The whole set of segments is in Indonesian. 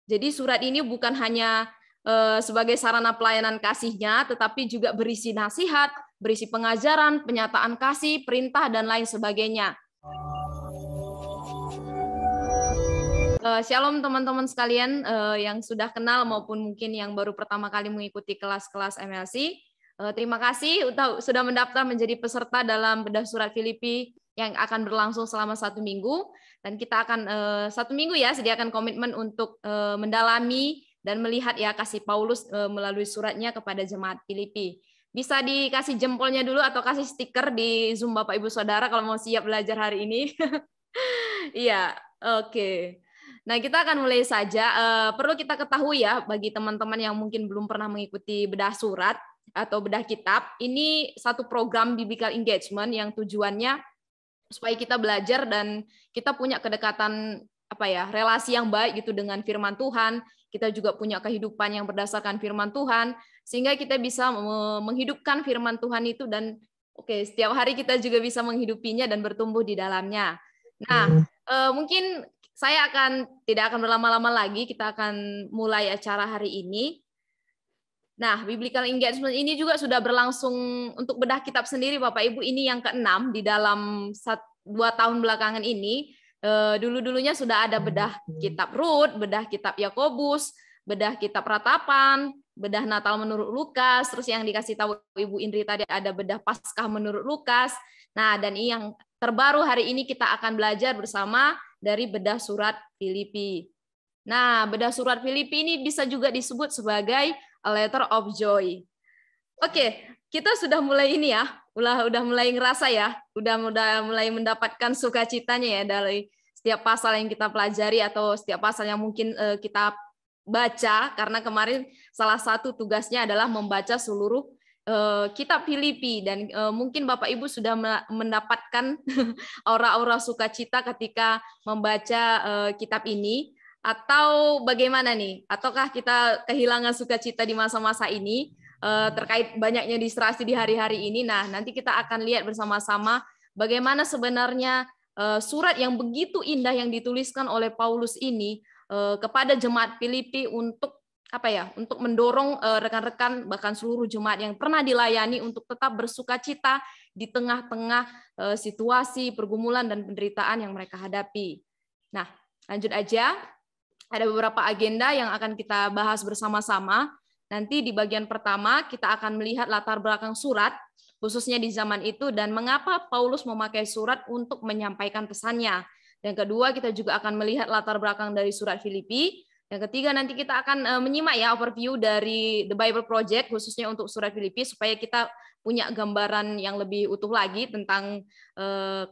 Jadi surat ini bukan hanya sebagai sarana pelayanan kasihnya, tetapi juga berisi nasihat, berisi pengajaran, penyataan kasih, perintah, dan lain sebagainya. Shalom teman-teman sekalian yang sudah kenal maupun mungkin yang baru pertama kali mengikuti kelas-kelas MLC. Terima kasih sudah mendaftar menjadi peserta dalam bedah surat Filipi yang akan berlangsung selama 1 minggu. Dan kita akan 1 minggu ya sediakan komitmen untuk mendalami dan melihat ya kasih Paulus melalui suratnya kepada jemaat Filipi. Bisa dikasih jempolnya dulu atau kasih stiker di Zoom Bapak Ibu Saudara kalau mau siap belajar hari ini. Iya, oke. Nah, kita akan mulai saja. Perlu kita ketahui ya, bagi teman-teman yang mungkin belum pernah mengikuti bedah surat atau bedah kitab, ini satu program biblical engagement yang tujuannya supaya kita belajar dan kita punya kedekatan relasi yang baik gitu dengan firman Tuhan. Kita juga punya kehidupan yang berdasarkan firman Tuhan, sehingga kita bisa menghidupkan firman Tuhan itu dan setiap hari kita juga bisa menghidupinya dan bertumbuh di dalamnya. Nah, mungkin saya tidak akan berlama-lama lagi, kita akan mulai acara hari ini. Nah, biblical engagement ini juga sudah berlangsung untuk bedah kitab sendiri, Bapak Ibu. Ini yang ke-6 di dalam 2 tahun belakangan ini. Dulu-dulunya sudah ada bedah kitab Rut, bedah kitab Yakobus, bedah kitab Ratapan, bedah Natal menurut Lukas, terus yang dikasih tahu Ibu Indri tadi ada bedah Paskah menurut Lukas. Nah, dan ini yang terbaru hari ini kita akan belajar bersama dari bedah surat Filipi. Nah, bedah surat Filipi ini bisa juga disebut sebagai a letter of joy. Oke, kita sudah mulai ini ya, udah mulai ngerasa ya, udah mulai mendapatkan sukacitanya ya dari setiap pasal yang kita pelajari atau setiap pasal yang mungkin kita baca, karena kemarin salah satu tugasnya adalah membaca seluruh kitab Filipi dan mungkin Bapak Ibu sudah mendapatkan aura-aura sukacita ketika membaca kitab ini, atau bagaimana nih? Ataukah kita kehilangan sukacita di masa-masa ini terkait banyaknya distraksi di hari-hari ini? Nah, nanti kita akan lihat bersama-sama bagaimana sebenarnya surat yang begitu indah yang dituliskan oleh Paulus ini kepada jemaat Filipi untuk untuk mendorong rekan-rekan bahkan seluruh jemaat yang pernah dilayani untuk tetap bersukacita di tengah-tengah situasi pergumulan dan penderitaan yang mereka hadapi. Nah, lanjut aja. Ada beberapa agenda yang akan kita bahas bersama-sama. Nanti di bagian pertama kita akan melihat latar belakang surat, khususnya di zaman itu, dan mengapa Paulus memakai surat untuk menyampaikan pesannya. Yang kedua, kita juga akan melihat latar belakang dari surat Filipi. Yang ketiga, nanti kita akan menyimak ya overview dari The Bible Project, khususnya untuk surat Filipi, supaya kita punya gambaran yang lebih utuh lagi tentang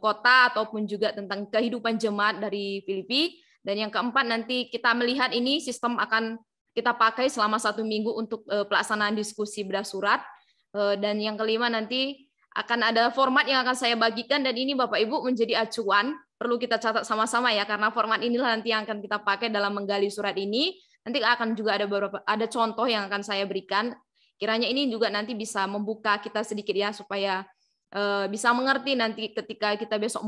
kota ataupun juga tentang kehidupan jemaat dari Filipi. Dan yang keempat, nanti kita melihat ini sistem akan kita pakai selama 1 minggu untuk pelaksanaan diskusi bedah surat. Dan yang kelima, nanti akan ada format yang akan saya bagikan, dan ini Bapak Ibu menjadi acuan, perlu kita catat sama-sama ya, karena format inilah nanti yang akan kita pakai dalam menggali surat ini. Nanti akan juga ada contoh yang akan saya berikan. Kiranya ini juga nanti bisa membuka kita sedikit ya, supaya bisa mengerti nanti ketika kita besok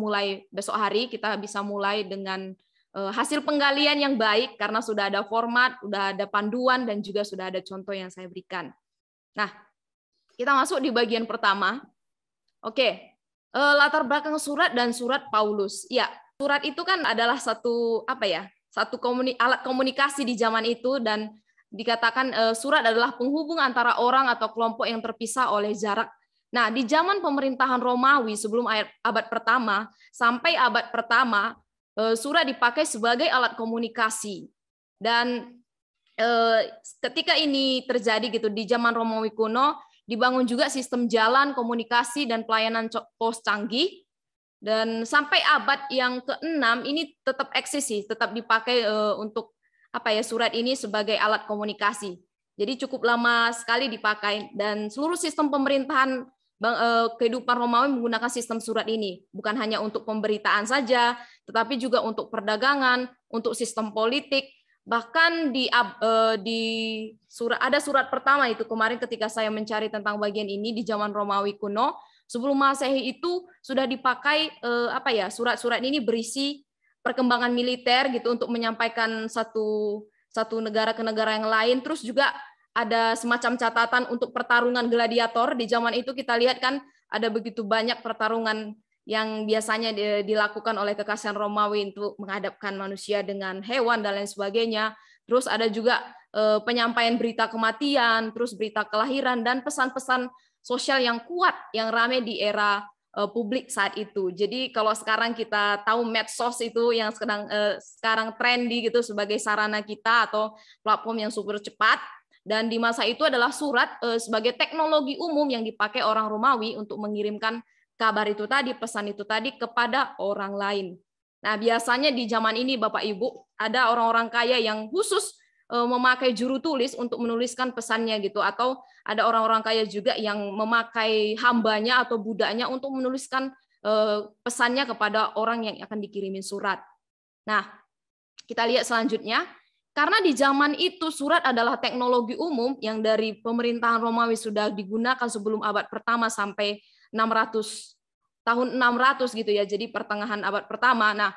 hari, kita bisa mulai dengan hasil penggalian yang baik karena sudah ada format, sudah ada panduan, dan juga sudah ada contoh yang saya berikan. Nah, kita masuk di bagian pertama. Oke, latar belakang surat dan surat Paulus. Ya, surat itu kan adalah satu alat komunikasi di zaman itu, dan dikatakan surat adalah penghubung antara orang atau kelompok yang terpisah oleh jarak. Nah, di zaman pemerintahan Romawi sebelum abad pertama sampai abad pertama, surat dipakai sebagai alat komunikasi. Dan ketika ini terjadi gitu di zaman Romawi kuno, dibangun juga sistem jalan komunikasi dan pelayanan pos canggih. Dan sampai abad yang ke-6 ini tetap eksis sih, tetap dipakai untuk surat ini sebagai alat komunikasi. Jadi cukup lama sekali dipakai, dan seluruh sistem pemerintahan kehidupan Romawi menggunakan sistem surat ini, bukan hanya untuk pemberitaan saja, tetapi juga untuk perdagangan, untuk sistem politik. Bahkan ada surat pertama itu kemarin ketika saya mencari tentang bagian ini di zaman Romawi kuno, sebelum Masehi itu sudah dipakai surat-surat ini berisi perkembangan militer gitu untuk menyampaikan satu satu negara ke negara yang lain. Terus juga ada semacam catatan untuk pertarungan gladiator. Di zaman itu kita lihat kan ada begitu banyak pertarungan yang biasanya dilakukan oleh kekaisaran Romawi untuk menghadapkan manusia dengan hewan dan lain sebagainya. Terus ada juga penyampaian berita kematian, terus berita kelahiran, dan pesan-pesan sosial yang kuat, yang ramai di era publik saat itu. Jadi kalau sekarang kita tahu medsos itu yang sekarang trendy gitu sebagai sarana kita atau platform yang super cepat, dan di masa itu adalah surat sebagai teknologi umum yang dipakai orang Romawi untuk mengirimkan kabar itu tadi, pesan itu tadi kepada orang lain. Nah, biasanya di zaman ini Bapak Ibu ada orang-orang kaya yang khusus memakai juru tulis untuk menuliskan pesannya gitu, atau ada orang-orang kaya juga yang memakai hambanya atau budaknya untuk menuliskan pesannya kepada orang yang akan dikirimin surat. Nah, kita lihat selanjutnya, karena di zaman itu surat adalah teknologi umum yang dari pemerintahan Romawi sudah digunakan sebelum abad pertama sampai 600 tahun 600 gitu ya, jadi pertengahan abad pertama. Nah,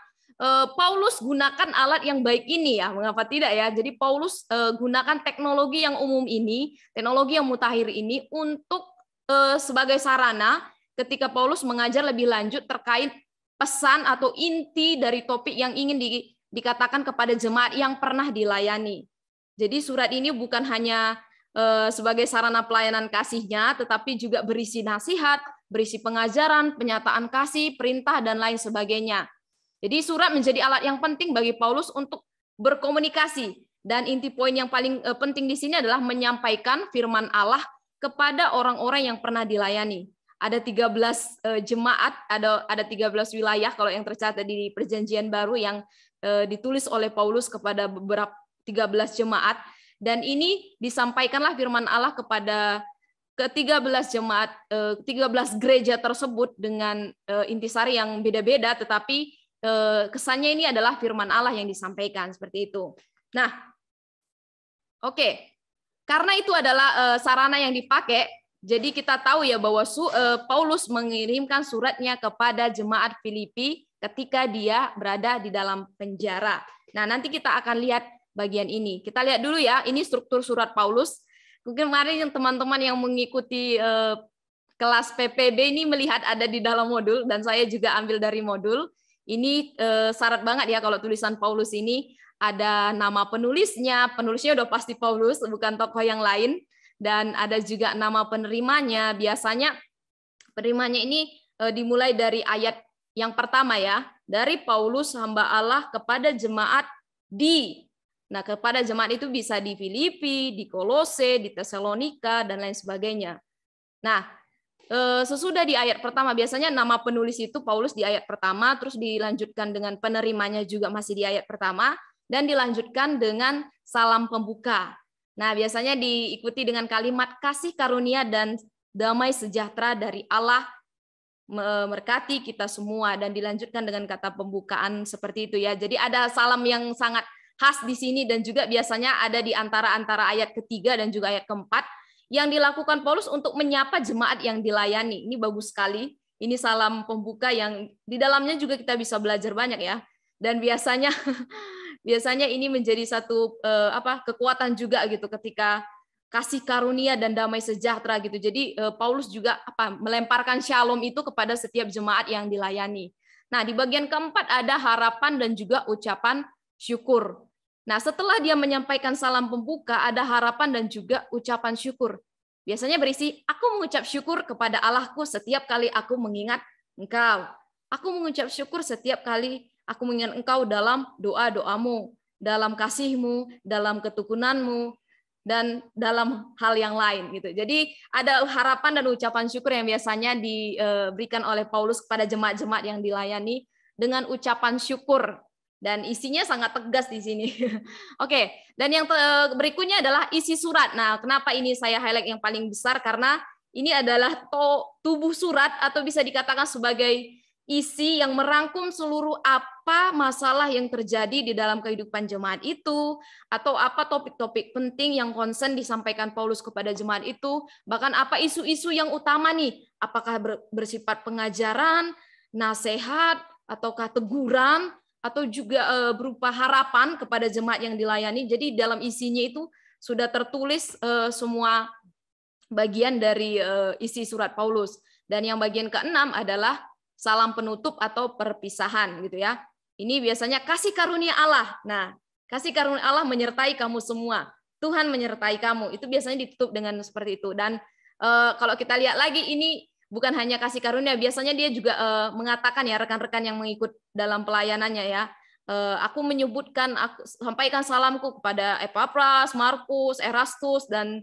Paulus gunakan alat yang baik ini ya, mengapa tidak ya? Jadi Paulus gunakan teknologi yang umum ini, teknologi yang mutakhir ini untuk sebagai sarana ketika Paulus mengajar lebih lanjut terkait pesan atau inti dari topik yang ingin dikatakan kepada jemaat yang pernah dilayani. Jadi surat ini bukan hanya sebagai sarana pelayanan kasihnya, tetapi juga berisi nasihat, berisi pengajaran, penyataan kasih, perintah, dan lain sebagainya. Jadi surat menjadi alat yang penting bagi Paulus untuk berkomunikasi, dan inti poin yang paling penting di sini adalah menyampaikan firman Allah kepada orang-orang yang pernah dilayani. Ada 13 jemaat, ada 13 wilayah kalau yang tercatat di Perjanjian Baru yang ditulis oleh Paulus kepada beberapa 13 jemaat, dan ini disampaikanlah firman Allah kepada ke-13 jemaat, 13 gereja tersebut dengan intisari yang beda-beda, tetapi kesannya ini adalah firman Allah yang disampaikan seperti itu. Nah, oke. Karena itu adalah sarana yang dipakai, jadi kita tahu ya bahwa Paulus mengirimkan suratnya kepada jemaat Filipi ketika dia berada di dalam penjara. Nah, nanti kita akan lihat bagian ini. Kita lihat dulu ya, ini struktur surat Paulus. Mungkin kemarin yang teman-teman yang mengikuti kelas PPB ini melihat ada di dalam modul, dan saya juga ambil dari modul. Ini syarat banget ya kalau tulisan Paulus ini ada nama penulisnya udah pasti Paulus, bukan tokoh yang lain, dan ada juga nama penerimanya. Biasanya penerimanya ini dimulai dari ayat yang pertama ya, dari Paulus hamba Allah kepada jemaat di. Nah, kepada jemaat itu bisa di Filipi, di Kolose, di Tesalonika, dan lain sebagainya. Nah, sesudah di ayat pertama, biasanya nama penulis itu Paulus di ayat pertama, terus dilanjutkan dengan penerimanya juga masih di ayat pertama, dan dilanjutkan dengan salam pembuka. Nah, biasanya diikuti dengan kalimat kasih karunia dan damai sejahtera dari Allah memberkati kita semua, dan dilanjutkan dengan kata pembukaan seperti itu ya. Jadi ada salam yang sangat khas di sini, dan juga biasanya ada di antara ayat ketiga dan juga ayat keempat yang dilakukan Paulus untuk menyapa jemaat yang dilayani. Ini bagus sekali. Ini salam pembuka yang di dalamnya juga kita bisa belajar banyak ya. Dan biasanya ini menjadi satu kekuatan juga gitu ketika kasih karunia dan damai sejahtera gitu. Jadi Paulus juga melemparkan shalom itu kepada setiap jemaat yang dilayani. Nah, di bagian keempat ada harapan dan juga ucapan syukur. Nah, setelah dia menyampaikan salam pembuka, ada harapan dan juga ucapan syukur. Biasanya berisi, aku mengucap syukur kepada Allahku setiap kali aku mengingat Engkau. Aku mengucap syukur setiap kali aku mengingat Engkau dalam doa-doamu, dalam kasih-Mu, dalam ketekunanmu, dan dalam hal yang lain gitu. Jadi ada harapan dan ucapan syukur yang biasanya diberikan oleh Paulus kepada jemaat-jemaat yang dilayani dengan ucapan syukur. Dan isinya sangat tegas di sini. Oke, dan yang berikutnya adalah isi surat. Nah, kenapa ini saya highlight yang paling besar? Karena ini adalah tubuh surat, atau bisa dikatakan sebagai isi yang merangkum seluruh apa masalah yang terjadi di dalam kehidupan jemaat itu, atau apa topik-topik penting yang konsen disampaikan Paulus kepada jemaat itu, bahkan apa isu-isu yang utama nih, apakah bersifat pengajaran, nasihat, ataukah teguran, atau juga berupa harapan kepada jemaat yang dilayani. Jadi dalam isinya itu sudah tertulis semua bagian dari isi surat Paulus. Dan yang bagian keenam adalah salam penutup atau perpisahan gitu ya. Ini biasanya kasih karunia Allah. Nah, kasih karunia Allah menyertai kamu semua. Tuhan menyertai kamu. Itu biasanya ditutup dengan seperti itu. Dan kalau kita lihat lagi ini bukan hanya kasih karunia, biasanya dia juga mengatakan ya rekan-rekan yang mengikut dalam pelayanannya ya. Aku menyebutkan, aku sampaikan salamku kepada Epapras, Markus, Erastus dan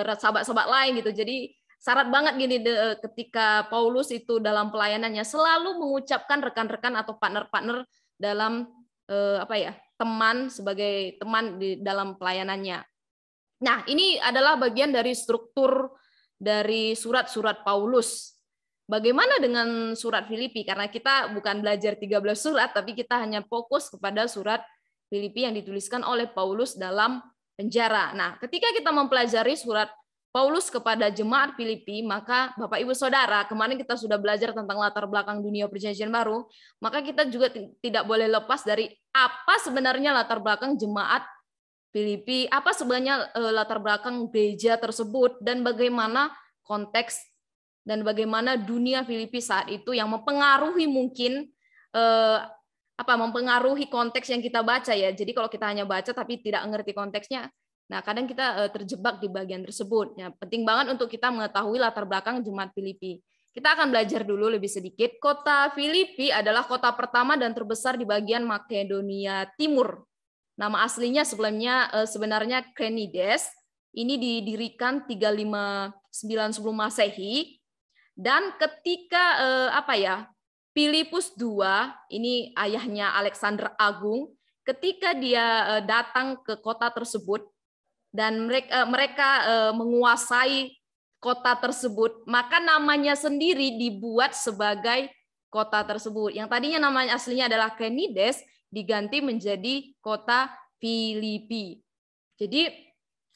sahabat-sahabat lain gitu. Jadi syarat banget gini ketika Paulus itu dalam pelayanannya selalu mengucapkan rekan-rekan atau partner-partner dalam teman sebagai teman di dalam pelayanannya. Nah, ini adalah bagian dari struktur dari surat-surat Paulus. Bagaimana dengan surat Filipi? Karena kita bukan belajar 13 surat, tapi kita hanya fokus kepada surat Filipi yang dituliskan oleh Paulus dalam penjara. Nah, ketika kita mempelajari surat Paulus kepada jemaat Filipi, maka Bapak Ibu Saudara, kemarin kita sudah belajar tentang latar belakang dunia Perjanjian Baru, maka kita juga tidak boleh lepas dari apa sebenarnya latar belakang jemaat Filipi, apa sebenarnya latar belakang gereja tersebut, dan bagaimana konteks dan bagaimana dunia Filipi saat itu yang mempengaruhi mungkin mempengaruhi konteks yang kita baca ya. Jadi kalau kita hanya baca tapi tidak mengerti konteksnya, nah kadang kita terjebak di bagian tersebut. Ya, penting banget untuk kita mengetahui latar belakang jemaat Filipi. Kita akan belajar dulu lebih sedikit. Kota Filipi adalah kota pertama dan terbesar di bagian Makedonia Timur. Nama aslinya sebenarnya Krenides. Ini didirikan 359 Masehi. Dan ketika Filipus II, ini ayahnya Alexander Agung, ketika dia datang ke kota tersebut dan mereka menguasai kota tersebut, maka namanya sendiri dibuat sebagai kota tersebut. Yang tadinya namanya aslinya adalah Krenides, diganti menjadi kota Filipi. Jadi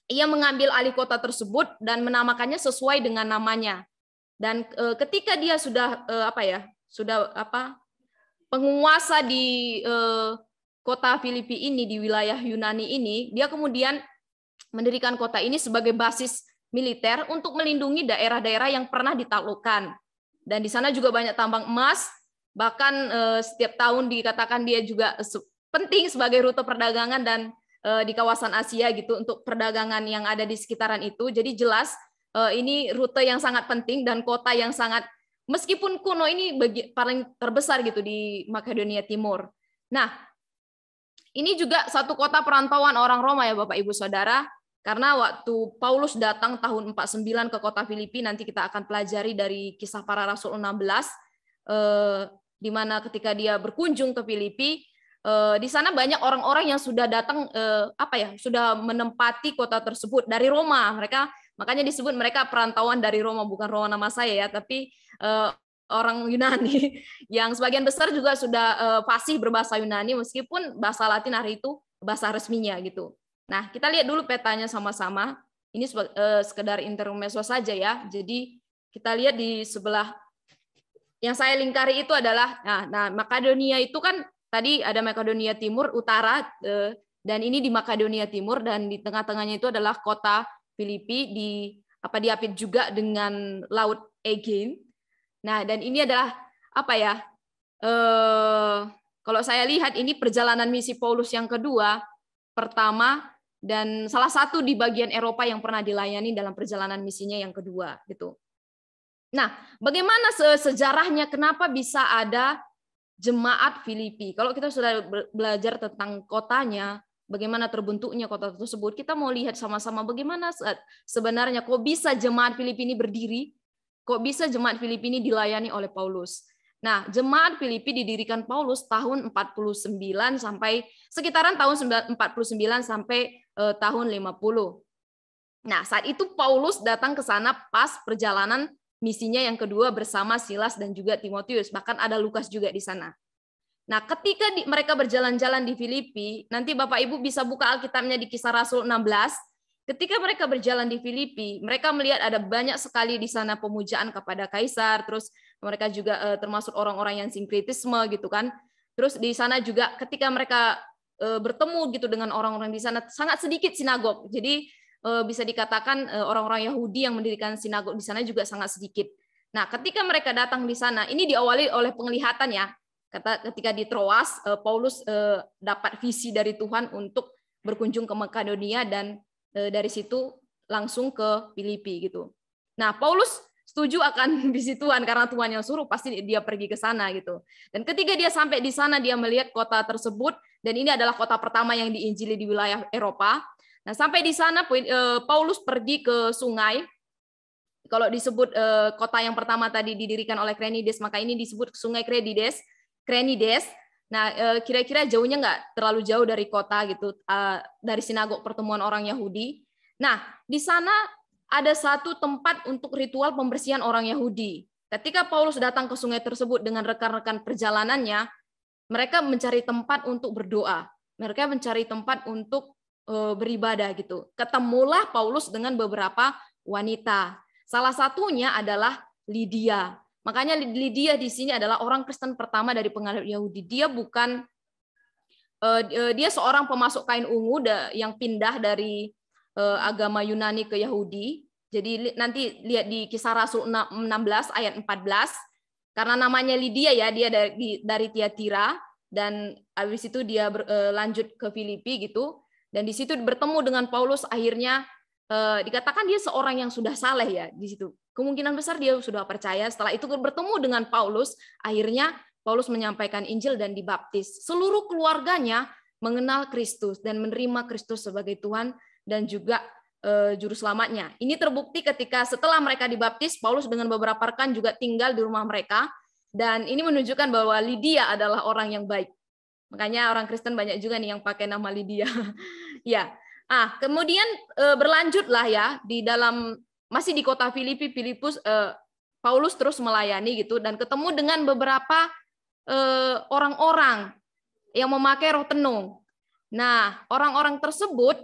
ia mengambil alih kota tersebut dan menamakannya sesuai dengan namanya. Dan ketika dia sudah penguasa di kota Filipi ini, di wilayah Yunani ini, dia kemudian mendirikan kota ini sebagai basis militer untuk melindungi daerah-daerah yang pernah ditaklukkan. Dan di sana juga banyak tambang emas, bahkan setiap tahun dikatakan dia juga penting sebagai rute perdagangan dan di kawasan Asia gitu untuk perdagangan yang ada di sekitaran itu. Jadi jelas ini rute yang sangat penting dan kota yang sangat, meskipun kuno, ini paling terbesar gitu di Makedonia Timur. Nah, ini juga satu kota perantauan orang Roma ya Bapak Ibu Saudara, karena waktu Paulus datang tahun 49 ke kota Filipi, nanti kita akan pelajari dari Kisah Para Rasul 16, di mana ketika dia berkunjung ke Filipi, di sana banyak orang-orang yang sudah datang sudah menempati kota tersebut dari Roma. Makanya disebut mereka perantauan dari Roma, bukan Roma nama saya ya, tapi orang Yunani yang sebagian besar juga sudah fasih berbahasa Yunani, meskipun bahasa Latin hari itu bahasa resminya gitu. Nah, kita lihat dulu petanya sama-sama. Ini sekedar intermezzo saja ya. Jadi kita lihat di sebelah yang saya lingkari itu adalah, nah Makedonia itu kan tadi ada Makedonia Timur, Utara, dan ini di Makedonia Timur, dan di tengah-tengahnya itu adalah kota Filipi, diapit juga dengan Laut Aegean. Nah, dan ini adalah kalau saya lihat ini perjalanan misi Paulus yang kedua, pertama, dan salah satu di bagian Eropa yang pernah dilayani dalam perjalanan misinya yang kedua gitu. Nah, bagaimana sejarahnya, kenapa bisa ada jemaat Filipi? Kalau kita sudah belajar tentang kotanya, bagaimana terbentuknya kota tersebut, kita mau lihat sama-sama bagaimana sebenarnya kok bisa jemaat Filipi ini berdiri, kok bisa jemaat Filipi ini dilayani oleh Paulus. Nah, jemaat Filipi didirikan Paulus tahun 49 sampai sekitaran tahun 49 sampai tahun 50. Nah, saat itu Paulus datang ke sana pas perjalanan misinya yang kedua bersama Silas dan juga Timotius, bahkan ada Lukas juga di sana. Nah, ketika mereka berjalan-jalan di Filipi, nanti Bapak Ibu bisa buka Alkitabnya di Kisah Rasul 16. Ketika mereka berjalan di Filipi, mereka melihat ada banyak sekali di sana pemujaan kepada kaisar, terus mereka juga termasuk orang-orang yang sinkretisme gitu kan. Terus di sana juga ketika mereka bertemu gitu dengan orang-orang di sana, sangat sedikit sinagog. Jadi bisa dikatakan orang-orang Yahudi yang mendirikan sinagog di sana juga sangat sedikit. Nah, ketika mereka datang di sana, ini diawali oleh penglihatan ya. Ketika di Troas, Paulus dapat visi dari Tuhan untuk berkunjung ke Makedonia dan dari situ langsung ke Filipi gitu. Nah, Paulus setuju akan visi Tuhan karena Tuhan yang suruh, pasti dia pergi ke sana gitu. Dan ketika dia sampai di sana, dia melihat kota tersebut, dan ini adalah kota pertama yang diinjili di wilayah Eropa. Nah, sampai di sana Paulus pergi ke sungai. Kalau disebut kota yang pertama tadi didirikan oleh Krenides, maka ini disebut Sungai Krenides. Nah, kira-kira jauhnya nggak terlalu jauh dari kota gitu, dari sinagog pertemuan orang Yahudi. Nah, di sana ada satu tempat untuk ritual pembersihan orang Yahudi. Ketika Paulus datang ke sungai tersebut dengan rekan-rekan perjalanannya, mereka mencari tempat untuk berdoa. Mereka mencari tempat untuk beribadah gitu. Ketemulah Paulus dengan beberapa wanita. Salah satunya adalah Lydia. Makanya Lydia di sini adalah orang Kristen pertama dari penganut Yahudi. Dia bukan dia seorang pemasok kain ungu yang pindah dari agama Yunani ke Yahudi. Jadi nanti lihat di Kisah Rasul 16 ayat 14. Karena namanya Lydia ya, dia dari Tiatira, dan habis itu dia lanjut ke Filipi gitu. Dan di situ bertemu dengan Paulus, akhirnya dikatakan dia seorang yang sudah saleh ya di situ. Kemungkinan besar dia sudah percaya. Setelah itu bertemu dengan Paulus, akhirnya Paulus menyampaikan Injil dan dibaptis. Seluruh keluarganya mengenal Kristus dan menerima Kristus sebagai Tuhan dan juga juru selamatnya. Ini terbukti ketika setelah mereka dibaptis, Paulus dengan beberapa rekan juga tinggal di rumah mereka, dan ini menunjukkan bahwa Lydia adalah orang yang baik. Makanya orang Kristen banyak juga nih yang pakai nama Lydia. Ya. Kemudian berlanjutlah ya di dalam masih di kota Filipus, Paulus terus melayani gitu dan ketemu dengan beberapa orang-orang yang memakai roh tenung. Nah, orang-orang tersebut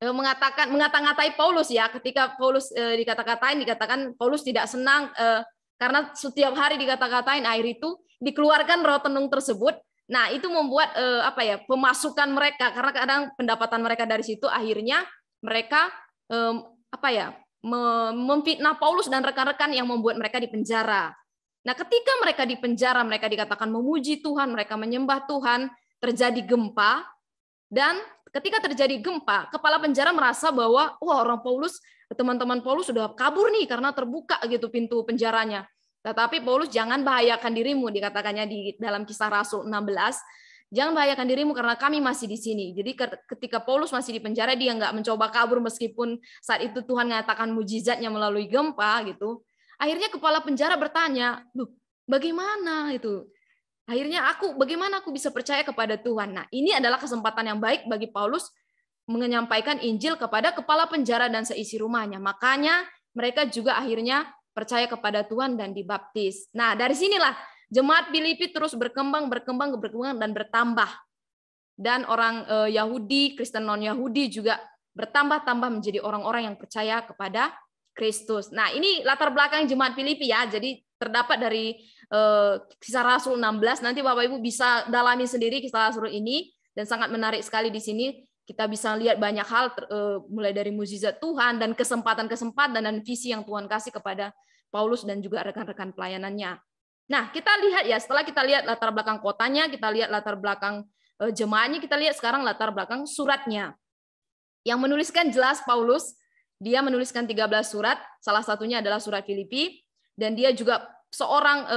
mengata-ngatai Paulus ya. Ketika Paulus dikatakan Paulus tidak senang karena setiap hari dikata-katain, akhir itu dikeluarkan roh tenung tersebut. Nah, itu membuat pemasukan mereka, karena kadang pendapatan mereka dari situ, akhirnya mereka memfitnah Paulus dan rekan-rekan yang membuat mereka dipenjara. Nah, ketika mereka dipenjara, mereka dikatakan memuji Tuhan, mereka menyembah Tuhan, terjadi gempa, dan ketika terjadi gempa, kepala penjara merasa bahwa teman-teman Paulus sudah kabur nih karena terbuka gitu pintu penjaranya. Tetapi Paulus, jangan bahayakan dirimu, dikatakannya di dalam Kisah Rasul 16, jangan bahayakan dirimu karena kami masih di sini. Jadi ketika Paulus masih di penjara, dia nggak mencoba kabur meskipun saat itu Tuhan mengatakan mujizatnya melalui gempa gitu. Akhirnya kepala penjara bertanya, "Loh, bagaimana itu? Akhirnya bagaimana aku bisa percaya kepada Tuhan?" Nah, ini adalah kesempatan yang baik bagi Paulus menyampaikan Injil kepada kepala penjara dan seisi rumahnya. Makanya mereka juga akhirnya percaya kepada Tuhan dan dibaptis. Nah, dari sinilah jemaat Filipi terus berkembang dan bertambah. Dan orang Yahudi, Kristen non-Yahudi juga bertambah-tambah menjadi orang-orang yang percaya kepada Kristus. Nah, ini latar belakang jemaat Filipi ya. Jadi terdapat dari Kisah Rasul 16. Nanti Bapak Ibu bisa dalami sendiri Kisah Rasul ini, dan sangat menarik sekali di sini. Kita bisa lihat banyak hal, mulai dari mukjizat Tuhan dan kesempatan-kesempatan dan visi yang Tuhan kasih kepada Paulus dan juga rekan-rekan pelayanannya. Nah, kita lihat ya, setelah kita lihat latar belakang kotanya, kita lihat latar belakang jemaatnya, kita lihat sekarang latar belakang suratnya. Yang menuliskan jelas Paulus, dia menuliskan 13 surat, salah satunya adalah surat Filipi, dan dia juga seorang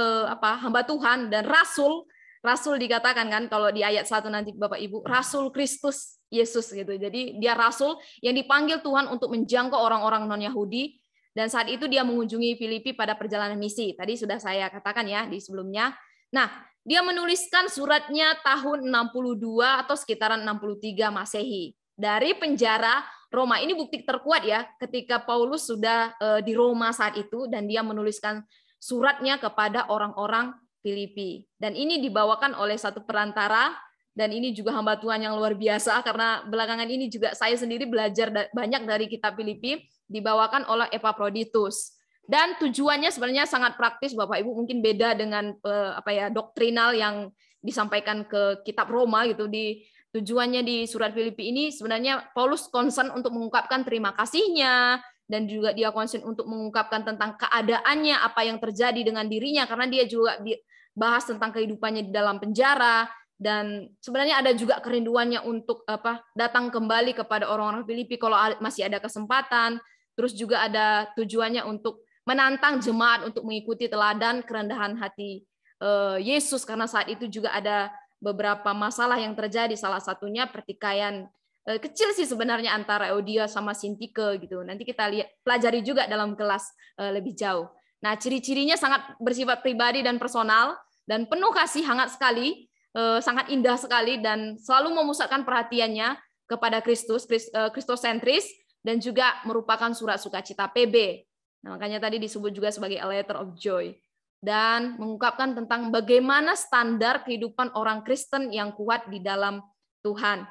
hamba Tuhan dan rasul. Rasul dikatakan kan kalau di ayat 1 nanti Bapak Ibu, Rasul Kristus Yesus gitu. Jadi dia rasul yang dipanggil Tuhan untuk menjangkau orang-orang non-Yahudi, dan saat itu dia mengunjungi Filipi pada perjalanan misi. Tadi sudah saya katakan ya di sebelumnya. Nah, dia menuliskan suratnya tahun 62 atau sekitaran 63 Masehi dari penjara Roma. Ini bukti terkuat ya ketika Paulus sudah di Roma saat itu dan dia menuliskan suratnya kepada orang-orang Filipi. Dan ini dibawakan oleh satu perantara, dan ini juga hamba Tuhan yang luar biasa, karena belakangan ini juga saya sendiri belajar banyak dari kitab Filipi, dibawakan oleh Epaphroditus. Dan tujuannya sebenarnya sangat praktis, Bapak Ibu, mungkin beda dengan doktrinal yang disampaikan ke kitab Roma gitu, tujuannya di surat Filipi ini sebenarnya Paulus concern untuk mengungkapkan terima kasihnya, dan juga dia concern untuk mengungkapkan tentang keadaannya, apa yang terjadi dengan dirinya, karena dia juga bahas tentang kehidupannya di dalam penjara, dan sebenarnya ada juga kerinduannya untuk datang kembali kepada orang-orang Filipi kalau masih ada kesempatan. Terus juga ada tujuannya untuk menantang jemaat untuk mengikuti teladan kerendahan hati Yesus, karena saat itu juga ada beberapa masalah yang terjadi, salah satunya pertikaian kecil sih sebenarnya antara Euodia sama Sintike gitu. Nanti kita pelajari juga dalam kelas lebih jauh. Nah, ciri-cirinya sangat bersifat pribadi dan personal dan penuh kasih, hangat sekali, sangat indah sekali, dan selalu memusatkan perhatiannya kepada Kristus, Kristosentris, dan juga merupakan surat sukacita PB. Nah, makanya tadi disebut juga sebagai a letter of joy, dan mengungkapkan tentang bagaimana standar kehidupan orang Kristen yang kuat di dalam Tuhan.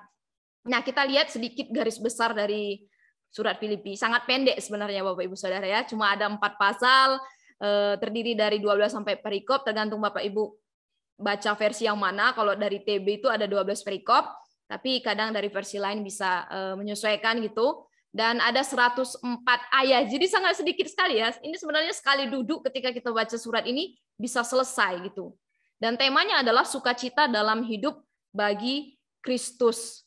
Nah, kita lihat sedikit garis besar dari surat Filipi. Sangat pendek sebenarnya Bapak Ibu Saudara ya. Cuma ada 4 pasal, terdiri dari 12 sampai perikop, tergantung Bapak Ibu baca versi yang mana. Kalau dari TB itu ada 12 perikop, tapi kadang dari versi lain bisa menyesuaikan gitu. Dan ada 104 ayat, jadi sangat sedikit sekali ya. Ini sebenarnya sekali duduk ketika kita baca surat ini bisa selesai gitu. Dan temanya adalah sukacita dalam hidup bagi Kristus.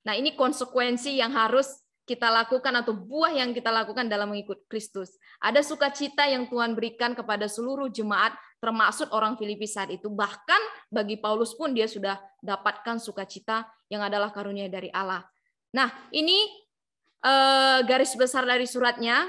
Nah, ini konsekuensi yang harus kita lakukan atau buah yang kita lakukan dalam mengikut Kristus. Ada sukacita yang Tuhan berikan kepada seluruh jemaat, termasuk orang Filipi saat itu. Bahkan bagi Paulus pun dia sudah dapatkan sukacita yang adalah karunia dari Allah. Nah, ini garis besar dari suratnya.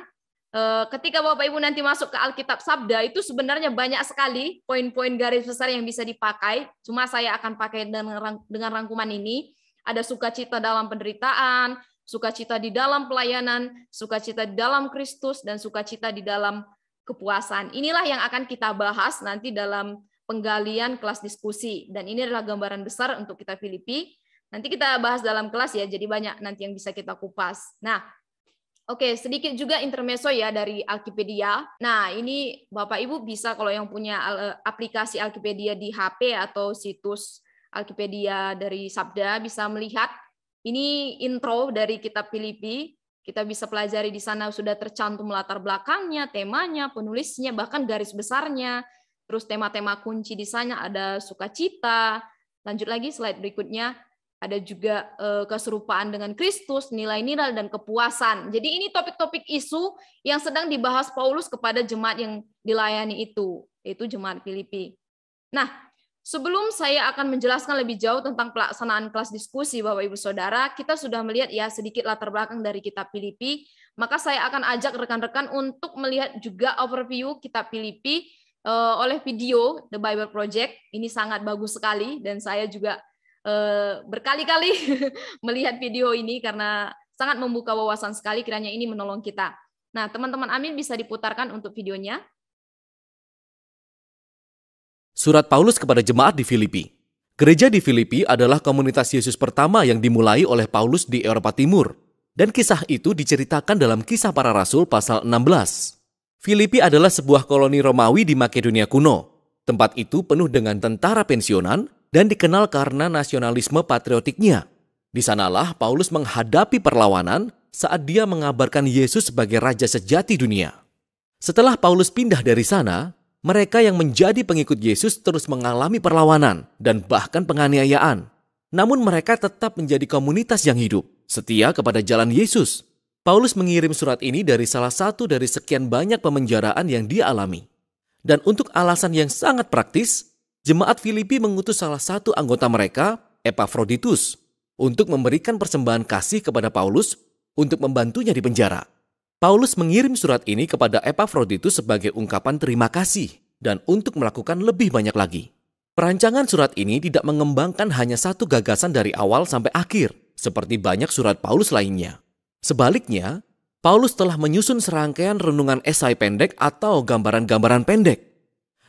Ketika Bapak Ibu nanti masuk ke Alkitab Sabda, itu sebenarnya banyak sekali poin-poin garis besar yang bisa dipakai. Cuma saya akan pakai dengan rangkuman ini. Ada sukacita dalam penderitaan, sukacita di dalam pelayanan, sukacita di dalam Kristus, dan sukacita di dalam kepuasan. Inilah yang akan kita bahas nanti dalam penggalian kelas diskusi. Dan ini adalah gambaran besar untuk kita Filipi. Nanti kita bahas dalam kelas ya, jadi banyak nanti yang bisa kita kupas. Nah, oke, sedikit juga intermezzo ya dari Alkipedia. Nah, ini Bapak Ibu bisa kalau yang punya aplikasi Alkipedia di HP atau situs Alkipedia dari Sabda bisa melihat ini intro dari kitab Filipi. Kita bisa pelajari di sana sudah tercantum latar belakangnya, temanya, penulisnya, bahkan garis besarnya. Terus tema-tema kunci di sana ada sukacita. Lanjut lagi slide berikutnya. Ada juga keserupaan dengan Kristus, nilai-nilai dan kepuasan. Jadi ini topik-topik isu yang sedang dibahas Paulus kepada jemaat yang dilayani itu, yaitu jemaat Filipi. Nah, sebelum saya akan menjelaskan lebih jauh tentang pelaksanaan kelas diskusi Bapak Ibu Saudara, kita sudah melihat ya sedikit latar belakang dari kitab Filipi, maka saya akan ajak rekan-rekan untuk melihat juga overview kitab Filipi oleh video The Bible Project. Ini sangat bagus sekali dan saya juga berkali-kali melihat video ini karena sangat membuka wawasan sekali, kiranya ini menolong kita. Nah, teman-teman Amin bisa diputarkan untuk videonya. Surat Paulus kepada jemaat di Filipi. Gereja di Filipi adalah komunitas Yesus pertama yang dimulai oleh Paulus di Eropa Timur. Dan kisah itu diceritakan dalam Kisah Para Rasul pasal 16. Filipi adalah sebuah koloni Romawi di Makedonia kuno. Tempat itu penuh dengan tentara pensiunan dan dikenal karena nasionalisme patriotiknya. Di sanalah Paulus menghadapi perlawanan saat dia mengabarkan Yesus sebagai Raja sejati dunia. Setelah Paulus pindah dari sana, mereka yang menjadi pengikut Yesus terus mengalami perlawanan dan bahkan penganiayaan. Namun mereka tetap menjadi komunitas yang hidup, setia kepada jalan Yesus. Paulus mengirim surat ini dari salah satu dari sekian banyak pemenjaraan yang dia alami. Dan untuk alasan yang sangat praktis, jemaat Filipi mengutus salah satu anggota mereka, Epafroditus, untuk memberikan persembahan kasih kepada Paulus untuk membantunya di penjara. Paulus mengirim surat ini kepada Epafroditus sebagai ungkapan terima kasih dan untuk melakukan lebih banyak lagi. Perancangan surat ini tidak mengembangkan hanya satu gagasan dari awal sampai akhir, seperti banyak surat Paulus lainnya. Sebaliknya, Paulus telah menyusun serangkaian renungan esai pendek atau gambaran-gambaran pendek.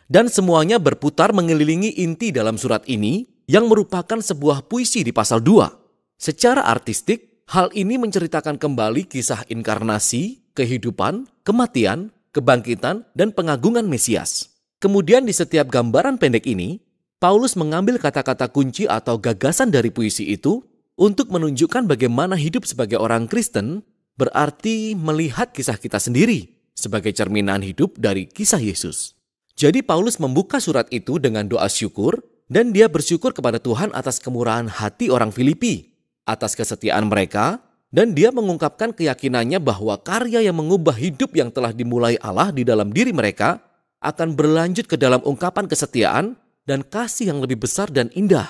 Dan semuanya berputar mengelilingi inti dalam surat ini yang merupakan sebuah puisi di pasal 2. Secara artistik, hal ini menceritakan kembali kisah inkarnasi, kehidupan, kematian, kebangkitan, dan pengagungan Mesias. Kemudian di setiap gambaran pendek ini, Paulus mengambil kata-kata kunci atau gagasan dari puisi itu untuk menunjukkan bagaimana hidup sebagai orang Kristen berarti melihat kisah kita sendiri sebagai cerminan hidup dari kisah Yesus. Jadi Paulus membuka surat itu dengan doa syukur dan dia bersyukur kepada Tuhan atas kemurahan hati orang Filipi, atas kesetiaan mereka, dan dia mengungkapkan keyakinannya bahwa karya yang mengubah hidup yang telah dimulai Allah di dalam diri mereka akan berlanjut ke dalam ungkapan kesetiaan dan kasih yang lebih besar dan indah.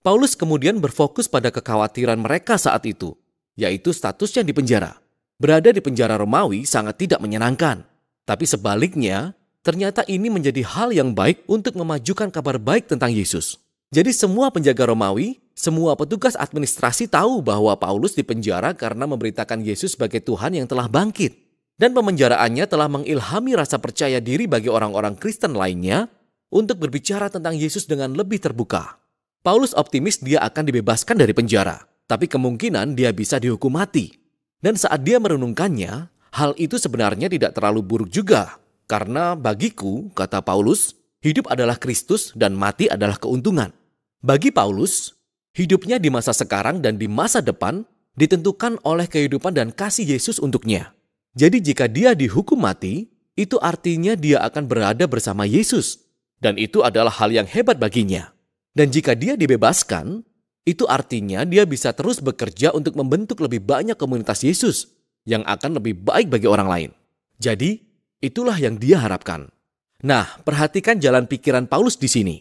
Paulus kemudian berfokus pada kekhawatiran mereka saat itu, yaitu statusnya di penjara. Berada di penjara Romawi sangat tidak menyenangkan. Tapi sebaliknya, ternyata ini menjadi hal yang baik untuk memajukan kabar baik tentang Yesus. Jadi semua penjaga Romawi, semua petugas administrasi tahu bahwa Paulus dipenjara karena memberitakan Yesus sebagai Tuhan yang telah bangkit. Dan pemenjaraannya telah mengilhami rasa percaya diri bagi orang-orang Kristen lainnya untuk berbicara tentang Yesus dengan lebih terbuka. Paulus optimis dia akan dibebaskan dari penjara, tapi kemungkinan dia bisa dihukum mati. Dan saat dia merenungkannya, hal itu sebenarnya tidak terlalu buruk juga. Karena bagiku, kata Paulus, hidup adalah Kristus dan mati adalah keuntungan. Bagi Paulus, hidupnya di masa sekarang dan di masa depan ditentukan oleh kehidupan dan kasih Yesus untuknya. Jadi jika dia dihukum mati, itu artinya dia akan berada bersama Yesus. Dan itu adalah hal yang hebat baginya. Dan jika dia dibebaskan, itu artinya dia bisa terus bekerja untuk membentuk lebih banyak komunitas Yesus yang akan lebih baik bagi orang lain. Jadi, itulah yang dia harapkan. Nah, perhatikan jalan pikiran Paulus di sini.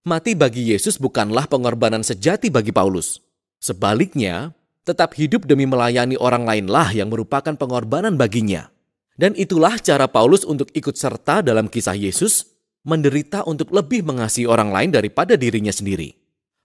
Mati bagi Yesus bukanlah pengorbanan sejati bagi Paulus. Sebaliknya, tetap hidup demi melayani orang lainlah yang merupakan pengorbanan baginya. Dan itulah cara Paulus untuk ikut serta dalam kisah Yesus, menderita untuk lebih mengasihi orang lain daripada dirinya sendiri.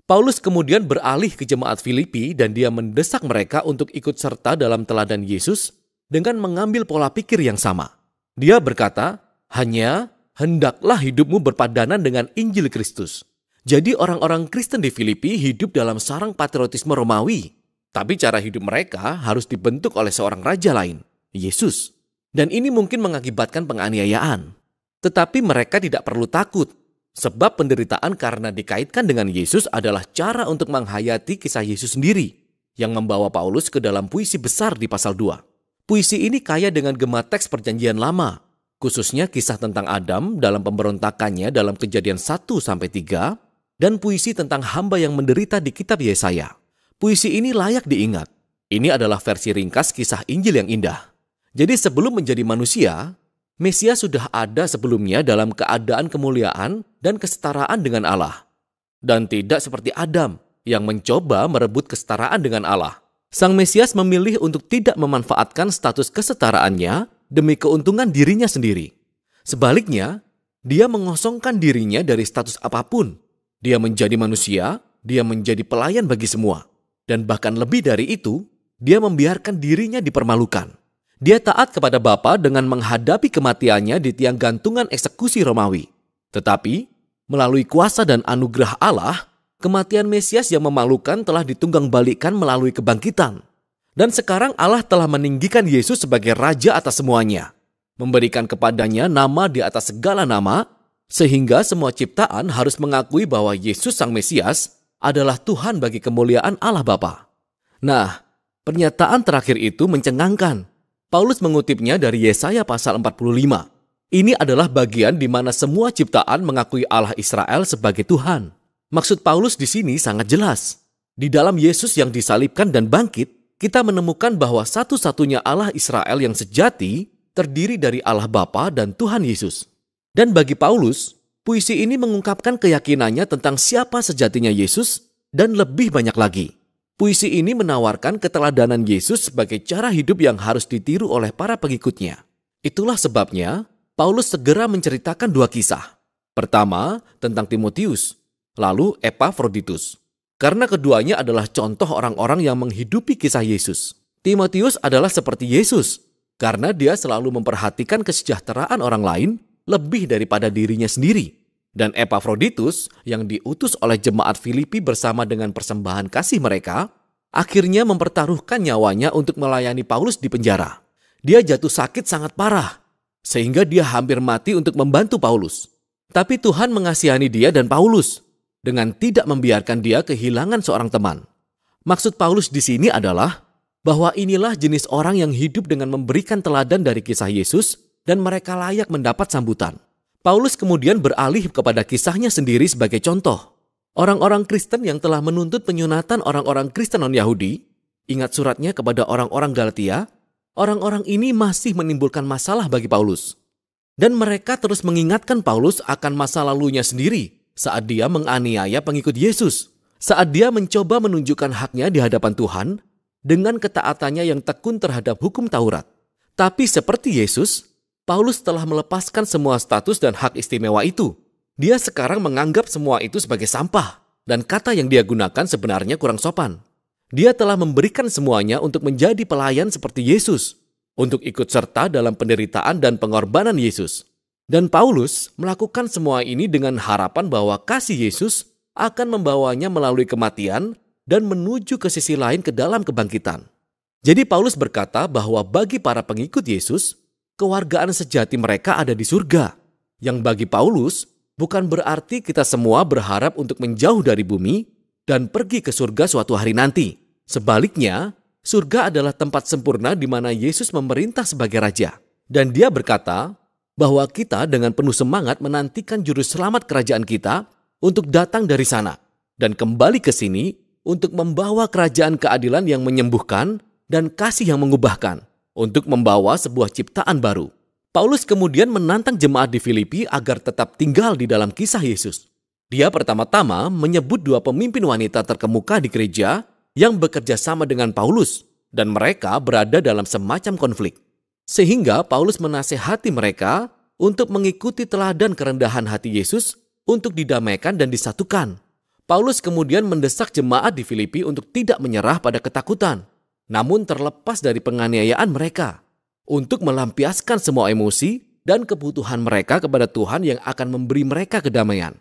Paulus kemudian beralih ke jemaat Filipi dan dia mendesak mereka untuk ikut serta dalam teladan Yesus dengan mengambil pola pikir yang sama. Dia berkata, hanya hendaklah hidupmu berpadanan dengan Injil Kristus. Jadi orang-orang Kristen di Filipi hidup dalam sarang patriotisme Romawi. Tapi cara hidup mereka harus dibentuk oleh seorang raja lain, Yesus. Dan ini mungkin mengakibatkan penganiayaan. Tetapi mereka tidak perlu takut. Sebab penderitaan karena dikaitkan dengan Yesus adalah cara untuk menghayati kisah Yesus sendiri. Yang membawa Paulus ke dalam puisi besar di pasal 2. Puisi ini kaya dengan gema teks perjanjian lama. Khususnya kisah tentang Adam dalam pemberontakannya dalam Kejadian 1-3. Dan puisi tentang hamba yang menderita di kitab Yesaya. Puisi ini layak diingat. Ini adalah versi ringkas kisah Injil yang indah. Jadi sebelum menjadi manusia, Mesias sudah ada sebelumnya dalam keadaan kemuliaan dan kesetaraan dengan Allah. Dan tidak seperti Adam yang mencoba merebut kesetaraan dengan Allah. Sang Mesias memilih untuk tidak memanfaatkan status kesetaraannya demi keuntungan dirinya sendiri. Sebaliknya, dia mengosongkan dirinya dari status apapun. Dia menjadi manusia, dia menjadi pelayan bagi semua. Dan bahkan lebih dari itu, dia membiarkan dirinya dipermalukan. Dia taat kepada Bapa dengan menghadapi kematiannya di tiang gantungan eksekusi Romawi. Tetapi, melalui kuasa dan anugerah Allah, kematian Mesias yang memalukan telah ditunggang-balikan melalui kebangkitan. Dan sekarang Allah telah meninggikan Yesus sebagai Raja atas semuanya. Memberikan kepadanya nama di atas segala nama, sehingga semua ciptaan harus mengakui bahwa Yesus Sang Mesias adalah Tuhan bagi kemuliaan Allah Bapa. Nah, pernyataan terakhir itu mencengangkan. Paulus mengutipnya dari Yesaya pasal 45. Ini adalah bagian di mana semua ciptaan mengakui Allah Israel sebagai Tuhan. Maksud Paulus di sini sangat jelas. Di dalam Yesus yang disalibkan dan bangkit, kita menemukan bahwa satu-satunya Allah Israel yang sejati terdiri dari Allah Bapa dan Tuhan Yesus. Dan bagi Paulus, puisi ini mengungkapkan keyakinannya tentang siapa sejatinya Yesus dan lebih banyak lagi. Puisi ini menawarkan keteladanan Yesus sebagai cara hidup yang harus ditiru oleh para pengikutnya. Itulah sebabnya Paulus segera menceritakan dua kisah. Pertama, tentang Timotius, lalu Epafroditus. Karena keduanya adalah contoh orang-orang yang menghidupi kisah Yesus. Timotius adalah seperti Yesus, karena dia selalu memperhatikan kesejahteraan orang lain lebih daripada dirinya sendiri. Dan Epafroditus yang diutus oleh jemaat Filipi bersama dengan persembahan kasih mereka, akhirnya mempertaruhkan nyawanya untuk melayani Paulus di penjara. Dia jatuh sakit sangat parah, sehingga dia hampir mati untuk membantu Paulus. Tapi Tuhan mengasihani dia dan Paulus. dengan tidak membiarkan dia kehilangan seorang teman. Maksud Paulus di sini adalah bahwa inilah jenis orang yang hidup dengan memberikan teladan dari kisah Yesus dan mereka layak mendapat sambutan. Paulus kemudian beralih kepada kisahnya sendiri sebagai contoh. Orang-orang Kristen yang telah menuntut penyunatan orang-orang Kristen non-Yahudi, ingat suratnya kepada orang-orang Galatia, orang-orang ini masih menimbulkan masalah bagi Paulus. Dan mereka terus mengingatkan Paulus akan masa lalunya sendiri saat dia menganiaya pengikut Yesus, saat dia mencoba menunjukkan haknya di hadapan Tuhan dengan ketaatannya yang tekun terhadap hukum Taurat. Tapi seperti Yesus, Paulus telah melepaskan semua status dan hak istimewa itu. Dia sekarang menganggap semua itu sebagai sampah, dan kata yang dia gunakan sebenarnya kurang sopan. Dia telah memberikan semuanya untuk menjadi pelayan seperti Yesus, untuk ikut serta dalam penderitaan dan pengorbanan Yesus. Dan Paulus melakukan semua ini dengan harapan bahwa kasih Yesus akan membawanya melalui kematian dan menuju ke sisi lain ke dalam kebangkitan. Jadi Paulus berkata bahwa bagi para pengikut Yesus, kewargaan sejati mereka ada di surga. Yang bagi Paulus, bukan berarti kita semua berharap untuk menjauh dari bumi dan pergi ke surga suatu hari nanti. Sebaliknya, surga adalah tempat sempurna di mana Yesus memerintah sebagai Raja. Dan dia berkata bahwa kita dengan penuh semangat menantikan juru selamat kerajaan kita untuk datang dari sana dan kembali ke sini untuk membawa kerajaan keadilan yang menyembuhkan dan kasih yang mengubahkan, untuk membawa sebuah ciptaan baru. Paulus kemudian menantang jemaat di Filipi agar tetap tinggal di dalam kisah Yesus. Dia pertama-tama menyebut dua pemimpin wanita terkemuka di gereja yang bekerja sama dengan Paulus, dan mereka berada dalam semacam konflik. Sehingga Paulus menasehati mereka untuk mengikuti teladan kerendahan hati Yesus untuk didamaikan dan disatukan. Paulus kemudian mendesak jemaat di Filipi untuk tidak menyerah pada ketakutan, namun terlepas dari penganiayaan mereka, untuk melampiaskan semua emosi dan kebutuhan mereka kepada Tuhan yang akan memberi mereka kedamaian.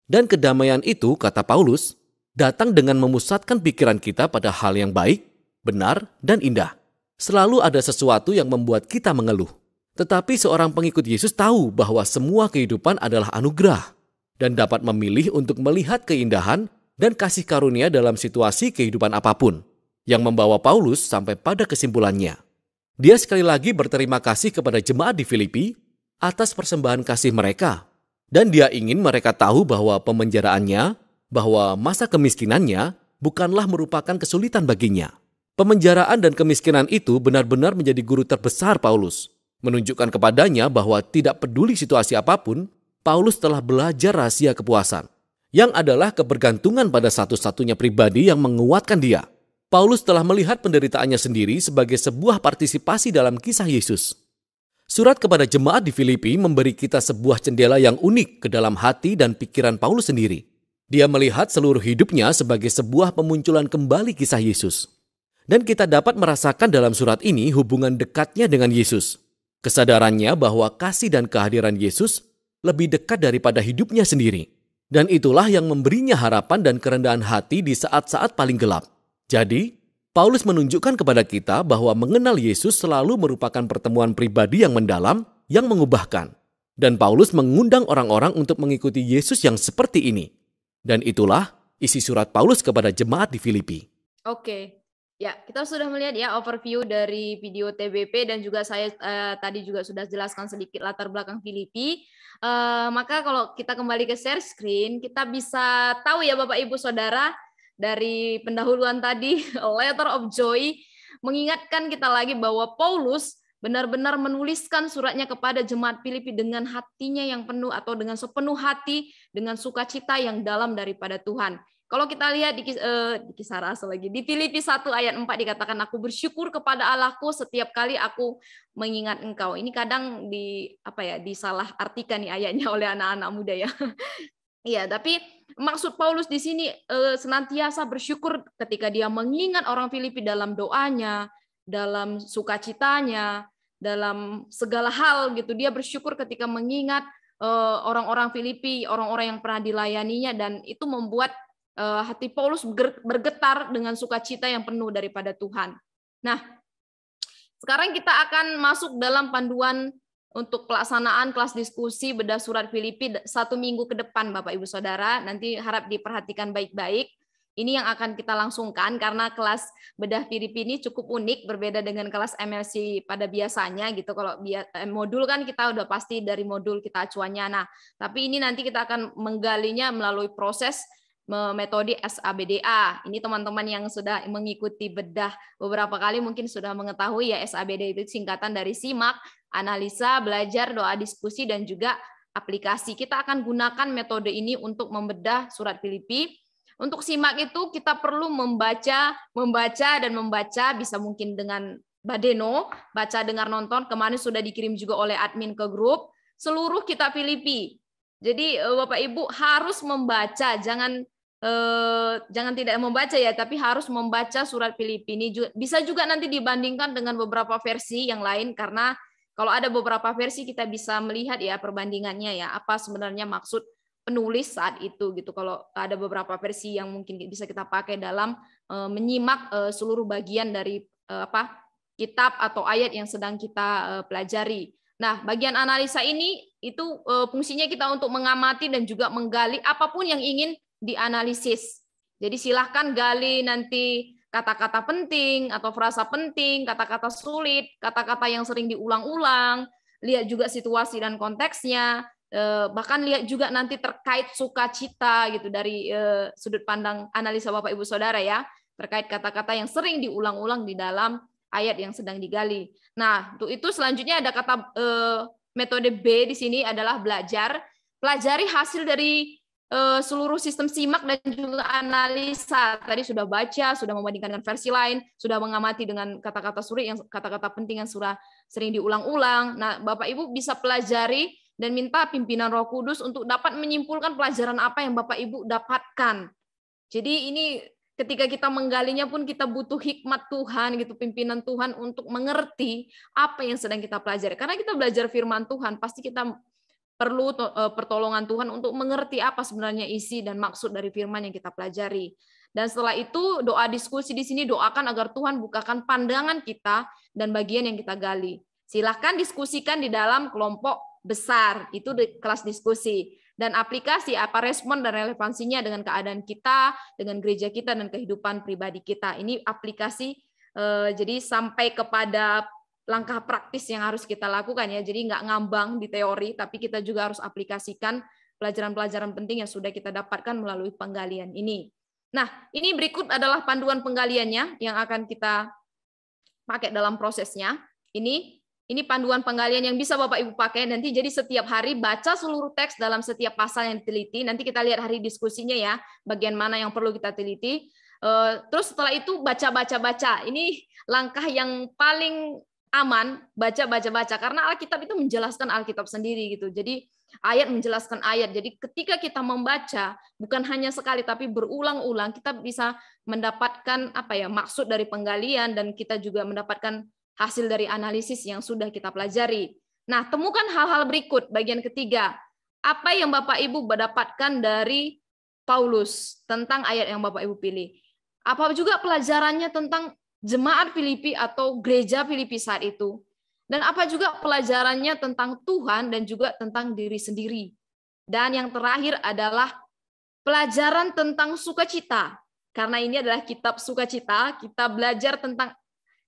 Dan kedamaian itu, kata Paulus, datang dengan memusatkan pikiran kita pada hal yang baik, benar, dan indah. Selalu ada sesuatu yang membuat kita mengeluh. Tetapi seorang pengikut Yesus tahu bahwa semua kehidupan adalah anugerah dan dapat memilih untuk melihat keindahan dan kasih karunia dalam situasi kehidupan apapun, yang membawa Paulus sampai pada kesimpulannya. Dia sekali lagi berterima kasih kepada jemaat di Filipi atas persembahan kasih mereka. Dan dia ingin mereka tahu bahwa pemenjaraannya, bahwa masa kemiskinannya bukanlah merupakan kesulitan baginya. Pemenjaraan dan kemiskinan itu benar-benar menjadi guru terbesar Paulus, menunjukkan kepadanya bahwa tidak peduli situasi apapun, Paulus telah belajar rahasia kepuasan, yang adalah kebergantungan pada satu-satunya pribadi yang menguatkan dia. Paulus telah melihat penderitaannya sendiri sebagai sebuah partisipasi dalam kisah Yesus. Surat kepada jemaat di Filipi memberi kita sebuah jendela yang unik ke dalam hati dan pikiran Paulus sendiri. Dia melihat seluruh hidupnya sebagai sebuah pemunculan kembali kisah Yesus. Dan kita dapat merasakan dalam surat ini hubungan dekatnya dengan Yesus. Kesadarannya bahwa kasih dan kehadiran Yesus lebih dekat daripada hidupnya sendiri. Dan itulah yang memberinya harapan dan kerendahan hati di saat-saat paling gelap. Jadi, Paulus menunjukkan kepada kita bahwa mengenal Yesus selalu merupakan pertemuan pribadi yang mendalam, yang mengubahkan. Dan Paulus mengundang orang-orang untuk mengikuti Yesus yang seperti ini. Dan itulah isi surat Paulus kepada jemaat di Filipi. Oke, ya kita sudah melihat ya overview dari video TBP dan juga saya tadi juga sudah jelaskan sedikit latar belakang Filipi. Maka kalau kita kembali ke share screen, kita bisa tahu ya Bapak Ibu Saudara, dari pendahuluan tadi, letter of joy, mengingatkan kita lagi bahwa Paulus benar-benar menuliskan suratnya kepada jemaat Filipi dengan hatinya yang penuh atau dengan sepenuh hati, dengan sukacita yang dalam daripada Tuhan. Kalau kita lihat di kisah Rasul lagi, di Filipi 1 ayat 4 dikatakan, aku bersyukur kepada Allahku setiap kali aku mengingat engkau. Ini kadang disalah artikan nih ayatnya oleh anak-anak muda ya. Iya, tapi maksud Paulus di sini senantiasa bersyukur ketika dia mengingat orang Filipi dalam doanya, dalam sukacitanya, dalam segala hal gitu. Dia bersyukur ketika mengingat orang-orang Filipi, orang-orang yang pernah dilayaninya, dan itu membuat hati Paulus bergetar dengan sukacita yang penuh daripada Tuhan. Nah, sekarang kita akan masuk dalam panduan untuk pelaksanaan kelas diskusi bedah surat Filipi 1 minggu ke depan, Bapak Ibu Saudara. Nanti harap diperhatikan baik-baik. Ini yang akan kita langsungkan karena kelas bedah Filipi ini cukup unik, berbeda dengan kelas MLC pada biasanya gitu. Kalau modul kan kita udah pasti dari modul kita acuannya. Nah, tapi ini nanti kita akan menggalinya melalui proses metode SABDA. Ini teman-teman yang sudah mengikuti bedah beberapa kali mungkin sudah mengetahui ya, SABDA itu singkatan dari simak, analisa, belajar, doa, diskusi, dan juga aplikasi. Kita akan gunakan metode ini untuk membedah surat Filipi. Untuk simak itu kita perlu membaca, dan membaca, bisa mungkin dengan Badeno, baca, dengar, nonton. Kemarin sudah dikirim juga oleh admin ke grup, seluruh kitab Filipi. Jadi Bapak Ibu harus membaca, jangan tidak membaca ya, tapi harus membaca surat Filipi ini. Bisa juga nanti dibandingkan dengan beberapa versi yang lain, karena kalau ada beberapa versi kita bisa melihat ya perbandingannya ya, apa sebenarnya maksud penulis saat itu gitu. Kalau ada beberapa versi yang mungkin bisa kita pakai dalam menyimak seluruh bagian dari kitab atau ayat yang sedang kita pelajari. Nah, bagian analisa ini itu fungsinya kita untuk mengamati dan juga menggali apapun yang ingin dianalisis. Jadi silahkan gali nanti kata-kata penting atau frasa penting, kata-kata sulit, kata-kata yang sering diulang-ulang, lihat juga situasi dan konteksnya, bahkan lihat juga nanti terkait sukacita gitu dari sudut pandang analisa Bapak Ibu Saudara ya, terkait kata-kata yang sering diulang-ulang di dalam ayat yang sedang digali. Nah, untuk itu selanjutnya ada kata metode B di sini adalah belajar. Pelajari hasil dari seluruh sistem simak dan juga analisa. Tadi sudah baca, sudah membandingkan dengan versi lain, sudah mengamati dengan kata-kata sulit, yang kata-kata penting yang sudah sering diulang-ulang. Nah, Bapak Ibu bisa pelajari dan minta pimpinan Roh Kudus untuk dapat menyimpulkan pelajaran apa yang Bapak Ibu dapatkan. Jadi ini ketika kita menggalinya pun kita butuh hikmat Tuhan gitu, pimpinan Tuhan untuk mengerti apa yang sedang kita pelajari. Karena kita belajar firman Tuhan, pasti kita perlu pertolongan Tuhan untuk mengerti apa sebenarnya isi dan maksud dari firman yang kita pelajari. Dan setelah itu doa diskusi di sini, doakan agar Tuhan bukakan pandangan kita dan bagian yang kita gali. Silahkan diskusikan di dalam kelompok besar, itu di kelas diskusi. Dan aplikasi apa respon dan relevansinya dengan keadaan kita, dengan gereja kita, dan kehidupan pribadi kita. Ini aplikasi, jadi sampai kepada langkah praktis yang harus kita lakukan ya. Jadi nggak ngambang di teori, tapi kita juga harus aplikasikan pelajaran-pelajaran penting yang sudah kita dapatkan melalui penggalian ini. Nah, ini berikut adalah panduan penggaliannya yang akan kita pakai dalam prosesnya. Ini panduan penggalian yang bisa Bapak Ibu pakai nanti. Jadi setiap hari baca seluruh teks dalam setiap pasal yang diteliti. Nanti kita lihat hari diskusinya ya, bagian mana yang perlu kita teliti. Terus setelah itu baca. Ini langkah yang paling aman, baca. Karena Alkitab itu menjelaskan Alkitab sendiri gitu. Jadi ayat menjelaskan ayat. Jadi ketika kita membaca bukan hanya sekali tapi berulang-ulang, kita bisa mendapatkan maksud dari penggalian, dan kita juga mendapatkan hasil dari analisis yang sudah kita pelajari. Nah, temukan hal-hal berikut, bagian ketiga. Apa yang Bapak Ibu dapatkan dari Paulus tentang ayat yang Bapak Ibu pilih? Apa juga pelajarannya tentang jemaat Filipi atau gereja Filipi saat itu? Dan apa juga pelajarannya tentang Tuhan dan juga tentang diri sendiri? Dan yang terakhir adalah pelajaran tentang sukacita. Karena ini adalah kitab sukacita, kita belajar tentang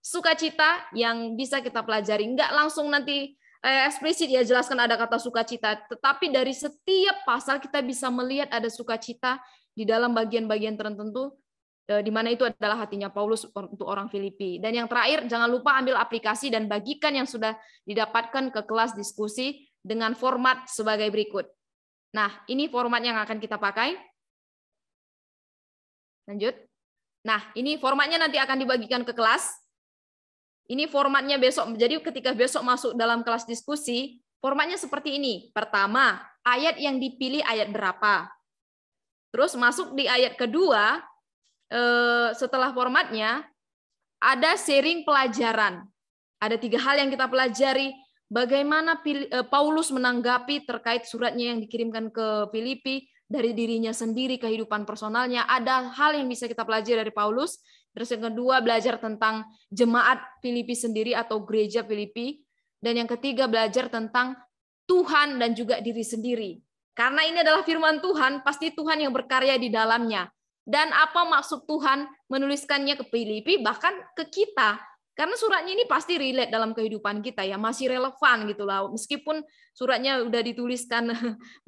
sukacita yang bisa kita pelajari. Enggak langsung nanti eksplisit ya jelaskan ada kata sukacita, tetapi dari setiap pasal kita bisa melihat ada sukacita di dalam bagian-bagian tertentu, di mana itu adalah hatinya Paulus untuk orang Filipi. Dan yang terakhir, jangan lupa ambil aplikasi dan bagikan yang sudah didapatkan ke kelas diskusi dengan format sebagai berikut. Nah, ini format yang akan kita pakai. Lanjut. Nah, ini formatnya nanti akan dibagikan ke kelas. Ini formatnya besok. Jadi ketika besok masuk dalam kelas diskusi, formatnya seperti ini. Pertama, ayat yang dipilih ayat berapa. Terus masuk di ayat kedua, setelah formatnya, ada sharing pelajaran. Ada 3 hal yang kita pelajari. Bagaimana Paulus menanggapi terkait suratnya yang dikirimkan ke Filipi, dari dirinya sendiri, kehidupan personalnya. Ada hal yang bisa kita pelajari dari Paulus. Terus yang kedua, belajar tentang jemaat Filipi sendiri atau gereja Filipi. Dan yang ketiga, belajar tentang Tuhan dan juga diri sendiri. Karena ini adalah firman Tuhan, pasti Tuhan yang berkarya di dalamnya. Dan apa maksud Tuhan menuliskannya ke Filipi, bahkan ke kita. Karena suratnya ini pasti relate dalam kehidupan kita ya, masih relevan gitu lah. Meskipun suratnya udah dituliskan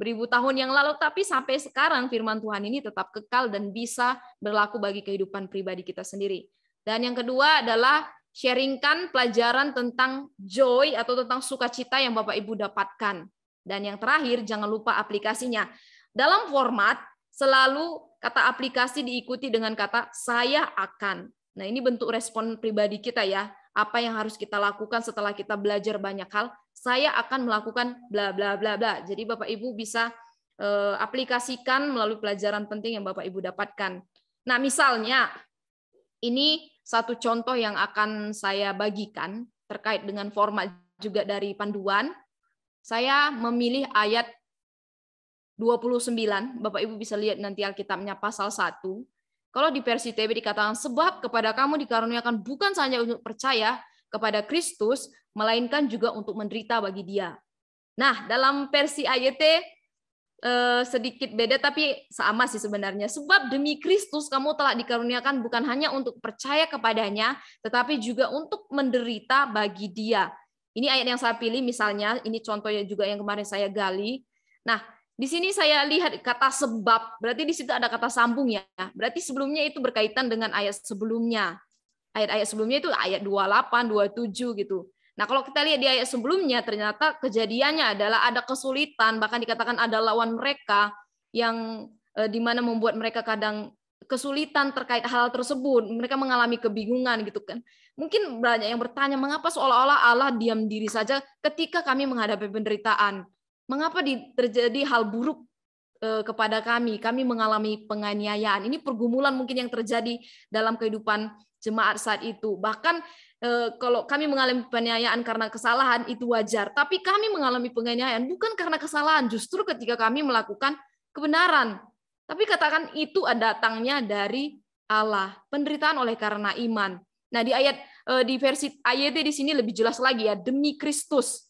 beribu tahun yang lalu, tapi sampai sekarang firman Tuhan ini tetap kekal dan bisa berlaku bagi kehidupan pribadi kita sendiri. Dan yang kedua adalah sharingkan pelajaran tentang joy atau tentang sukacita yang Bapak Ibu dapatkan. Dan yang terakhir, jangan lupa aplikasinya. Dalam format, selalu kata aplikasi diikuti dengan kata saya akan. Nah, ini bentuk respon pribadi kita ya. Apa yang harus kita lakukan setelah kita belajar banyak hal? Saya akan melakukan bla bla bla bla. Jadi Bapak Ibu bisa aplikasikan melalui pelajaran penting yang Bapak Ibu dapatkan. Nah, misalnya ini satu contoh yang akan saya bagikan terkait dengan format juga dari panduan. Saya memilih ayat 29. Bapak Ibu bisa lihat nanti Alkitabnya pasal 1. Kalau di versi TB dikatakan, sebab kepada kamu dikaruniakan bukan saja untuk percaya kepada Kristus, melainkan juga untuk menderita bagi Dia. Nah, dalam versi AYT sedikit beda, tapi sama sih sebenarnya. Sebab demi Kristus kamu telah dikaruniakan bukan hanya untuk percaya kepadanya, tetapi juga untuk menderita bagi Dia. Ini ayat yang saya pilih misalnya, ini contohnya juga yang kemarin saya gali. Nah, di sini saya lihat kata sebab, berarti di situ ada kata sambung ya. Berarti sebelumnya itu berkaitan dengan ayat sebelumnya. Ayat-ayat sebelumnya itu ayat 28, 27 gitu. Nah, kalau kita lihat di ayat sebelumnya, ternyata kejadiannya adalah ada kesulitan, bahkan dikatakan ada lawan mereka yang dimana membuat mereka kadang kesulitan terkait hal tersebut. Mereka mengalami kebingungan gitu kan. Mungkin banyak yang bertanya, mengapa seolah-olah Allah diam diri saja ketika kami menghadapi penderitaan? Mengapa terjadi hal buruk kepada kami? Kami mengalami penganiayaan. Ini pergumulan mungkin yang terjadi dalam kehidupan jemaat saat itu. Bahkan kalau kami mengalami penganiayaan karena kesalahan itu wajar. Tapi kami mengalami penganiayaan bukan karena kesalahan, justru ketika kami melakukan kebenaran. Tapi katakan itu datangnya dari Allah. Penderitaan oleh karena iman. Nah, di versi AYT di sini lebih jelas lagi ya, demi Kristus.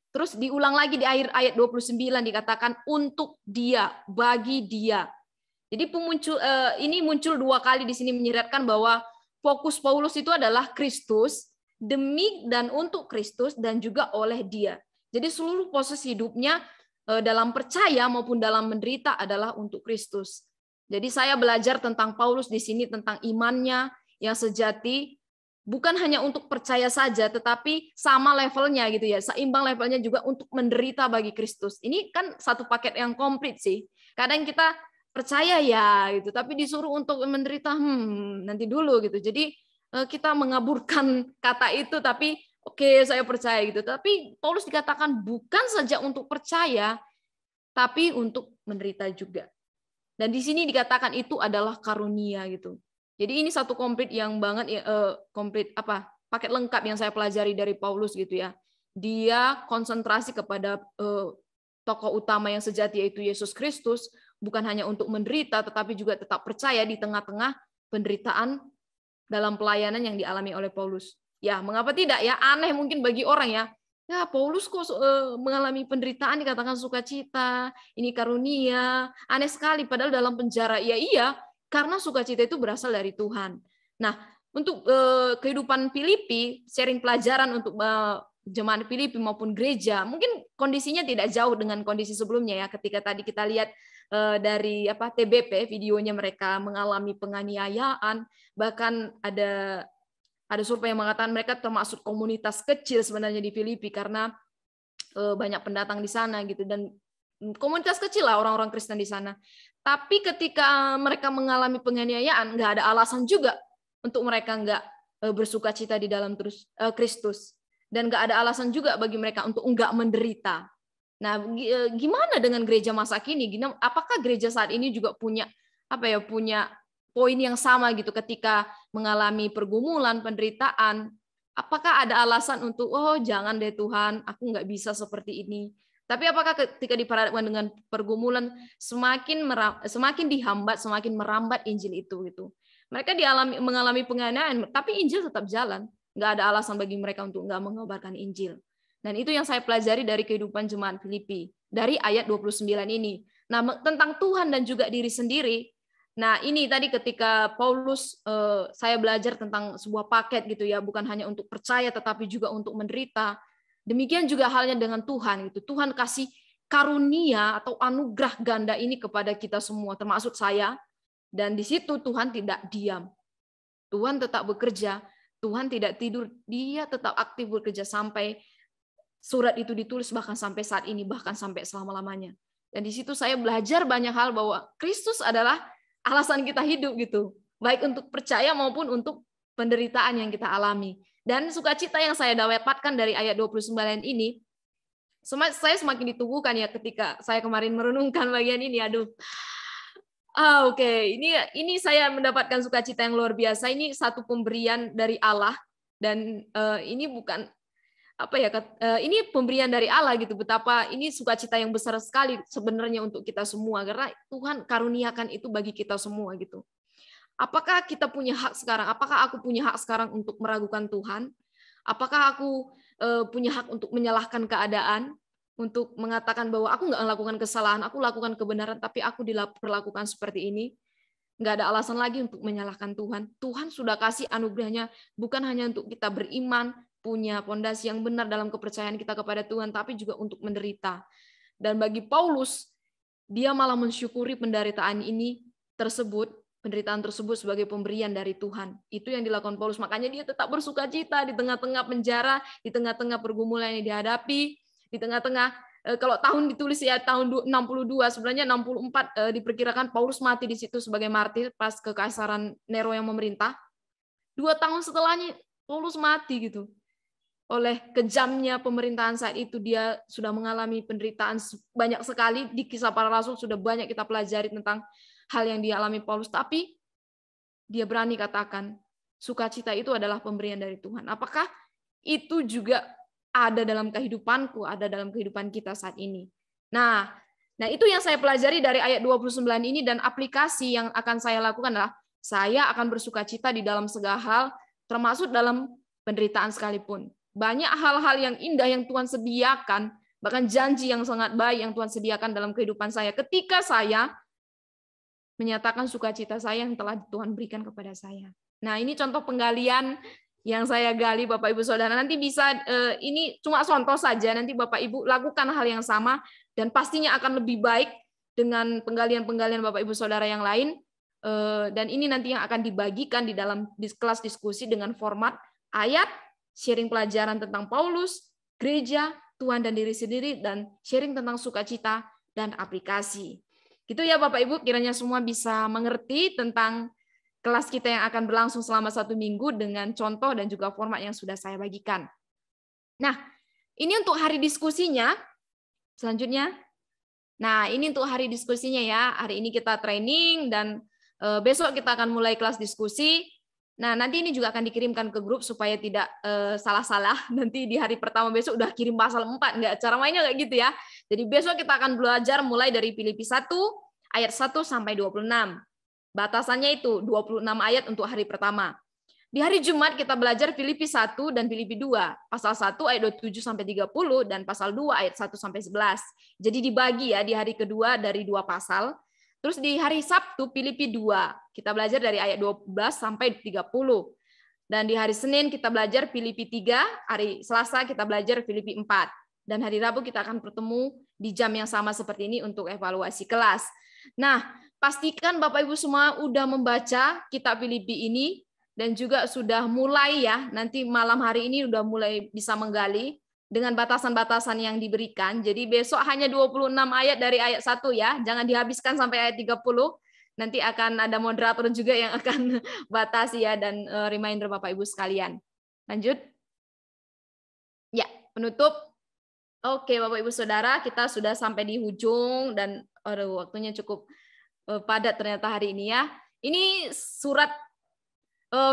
Terus diulang lagi di akhir ayat 29 dikatakan untuk Dia, bagi Dia. Jadi ini muncul dua kali di sini menyiratkan bahwa fokus Paulus itu adalah Kristus, demi dan untuk Kristus dan juga oleh Dia. Jadi seluruh proses hidupnya dalam percaya maupun dalam menderita adalah untuk Kristus. Jadi saya belajar tentang Paulus di sini tentang imannya yang sejati. Bukan hanya untuk percaya saja, tetapi sama levelnya gitu ya, seimbang levelnya juga untuk menderita bagi Kristus. Ini kan satu paket yang komplit sih. Kadang kita percaya ya gitu, tapi disuruh untuk menderita, nanti dulu gitu. Jadi kita mengaburkan kata itu, tapi oke, saya percaya gitu. Tapi Paulus dikatakan bukan saja untuk percaya, tapi untuk menderita juga. Dan di sini dikatakan itu adalah karunia gitu. Jadi ini satu komplit yang banget paket lengkap yang saya pelajari dari Paulus gitu ya. Dia konsentrasi kepada tokoh utama yang sejati yaitu Yesus Kristus, bukan hanya untuk menderita tetapi juga tetap percaya di tengah-tengah penderitaan dalam pelayanan yang dialami oleh Paulus. Ya, mengapa tidak ya? Aneh mungkin bagi orang ya. Ya, Paulus kok mengalami penderitaan dikatakan sukacita, ini karunia. Aneh sekali padahal dalam penjara. Ya iya, karena sukacita itu berasal dari Tuhan. Nah, untuk kehidupan Filipi, sharing pelajaran untuk jemaat Filipi maupun gereja, mungkin kondisinya tidak jauh dengan kondisi sebelumnya ya. Ketika tadi kita lihat dari TBP, videonya mereka mengalami penganiayaan, bahkan ada survei yang mengatakan mereka termasuk komunitas kecil sebenarnya di Filipi karena banyak pendatang di sana gitu, dan komunitas kecil lah orang-orang Kristen di sana. Tapi ketika mereka mengalami penganiayaan, nggak ada alasan juga untuk mereka nggak bersukacita di dalam Kristus. Dan nggak ada alasan juga bagi mereka untuk nggak menderita. Nah, gimana dengan gereja masa kini? Apakah gereja saat ini juga punya poin yang sama gitu ketika mengalami pergumulan, penderitaan? Apakah ada alasan untuk, jangan deh Tuhan, aku nggak bisa seperti ini. Tapi apakah ketika diperhadapkan dengan pergumulan semakin dihambat, semakin merambat Injil itu gitu. Mereka mengalami penganiayaan, tapi Injil tetap jalan. Nggak ada alasan bagi mereka untuk nggak mengabarkan Injil. Dan itu yang saya pelajari dari kehidupan jemaat Filipi. Dari ayat 29 ini. Nah, tentang Tuhan dan juga diri sendiri. Nah, ini tadi ketika Paulus, saya belajar tentang sebuah paket gitu ya. Bukan hanya untuk percaya, tetapi juga untuk menderita. Demikian juga halnya dengan Tuhan. Gitu. Tuhan kasih karunia atau anugerah ganda ini kepada kita semua, termasuk saya. Dan di situ Tuhan tidak diam. Tuhan tetap bekerja. Tuhan tidak tidur. Dia tetap aktif bekerja sampai surat itu ditulis, bahkan sampai saat ini, bahkan sampai selama-lamanya. Dan di situ saya belajar banyak hal bahwa Kristus adalah alasan kita hidup gitu. Baik untuk percaya maupun untuk penderitaan yang kita alami. Dan sukacita yang saya dapatkan dari ayat 29 ini, saya semakin diteguhkan ya ketika saya kemarin merenungkan bagian ini. Oke. Ini saya mendapatkan sukacita yang luar biasa. Ini satu pemberian dari Allah. Dan ini bukan ini pemberian dari Allah gitu. Betapa ini sukacita yang besar sekali sebenarnya untuk kita semua, karena Tuhan karuniakan itu bagi kita semua gitu. Apakah kita punya hak sekarang? Apakah aku punya hak sekarang untuk meragukan Tuhan? Apakah aku punya hak untuk menyalahkan keadaan, untuk mengatakan bahwa aku nggak melakukan kesalahan, aku lakukan kebenaran, tapi aku diperlakukan seperti ini? Nggak ada alasan lagi untuk menyalahkan Tuhan. Tuhan sudah kasih anugerahnya bukan hanya untuk kita beriman, punya fondasi yang benar dalam kepercayaan kita kepada Tuhan, tapi juga untuk menderita. Dan bagi Paulus, dia malah mensyukuri penderitaan tersebut sebagai pemberian dari Tuhan. Itu yang dilakukan Paulus. Makanya dia tetap bersukacita di tengah-tengah penjara, di tengah-tengah pergumulan yang dihadapi, di tengah-tengah, kalau tahun ditulis ya tahun 62, sebenarnya 64 diperkirakan Paulus mati di situ sebagai martir pas kekaisaran Nero yang memerintah. 2 tahun setelahnya Paulus mati gitu. Oleh kejamnya pemerintahan saat itu, dia sudah mengalami penderitaan banyak sekali. Di Kisah Para Rasul sudah banyak kita pelajari tentang hal yang dialami Paulus, tapi dia berani katakan sukacita itu adalah pemberian dari Tuhan. Apakah itu juga ada dalam kehidupanku, ada dalam kehidupan kita saat ini? Nah, itu yang saya pelajari dari ayat 29 ini, dan aplikasi yang akan saya lakukan adalah saya akan bersukacita di dalam segala hal, termasuk dalam penderitaan sekalipun. Banyak hal-hal yang indah yang Tuhan sediakan, bahkan janji yang sangat baik yang Tuhan sediakan dalam kehidupan saya ketika saya menyatakan sukacita saya yang telah Tuhan berikan kepada saya. Nah, ini contoh penggalian yang saya gali, Bapak Ibu Saudara. Nanti bisa, ini cuma contoh saja, nanti Bapak Ibu lakukan hal yang sama, dan pastinya akan lebih baik dengan penggalian-penggalian Bapak Ibu Saudara yang lain. Dan ini nanti yang akan dibagikan di dalam kelas diskusi dengan format ayat, sharing pelajaran tentang Paulus, gereja, Tuhan dan diri sendiri, dan sharing tentang sukacita dan aplikasi. Gitu ya Bapak Ibu, kiranya semua bisa mengerti tentang kelas kita yang akan berlangsung selama 1 minggu dengan contoh dan juga format yang sudah saya bagikan. Nah, ini untuk hari diskusinya. Selanjutnya. Nah, ini untuk hari diskusinya ya. Hari ini kita training dan besok kita akan mulai kelas diskusi. Nah, nanti ini juga akan dikirimkan ke grup supaya tidak salah-salah. Nanti di hari pertama besok udah kirim pasal 4. Nggak, cara mainnya nggak gitu ya. Jadi besok kita akan belajar mulai dari Filipi 1, ayat 1 sampai 26. Batasannya itu 26 ayat untuk hari pertama. Di hari Jumat kita belajar Filipi 1 dan Filipi 2. Pasal 1 ayat 27 sampai 30 dan pasal 2 ayat 1 sampai 11. Jadi dibagi ya di hari kedua dari 2 pasal. Terus di hari Sabtu Filipi 2, kita belajar dari ayat 12 sampai 30. Dan di hari Senin kita belajar Filipi 3, hari Selasa kita belajar Filipi 4. Dan hari Rabu kita akan bertemu di jam yang sama seperti ini untuk evaluasi kelas. Nah, pastikan Bapak Ibu semua udah membaca kitab Filipi ini dan juga sudah mulai ya, nanti malam hari ini udah mulai bisa menggali dengan batasan-batasan yang diberikan. Jadi besok hanya 26 ayat dari ayat 1 ya. Jangan dihabiskan sampai ayat 30. Nanti akan ada moderator juga yang akan batasi ya, dan reminder Bapak Ibu sekalian. Lanjut. Ya, penutup. Oke, Bapak Ibu Saudara, kita sudah sampai di ujung dan waktunya cukup padat ternyata hari ini ya. Ini surat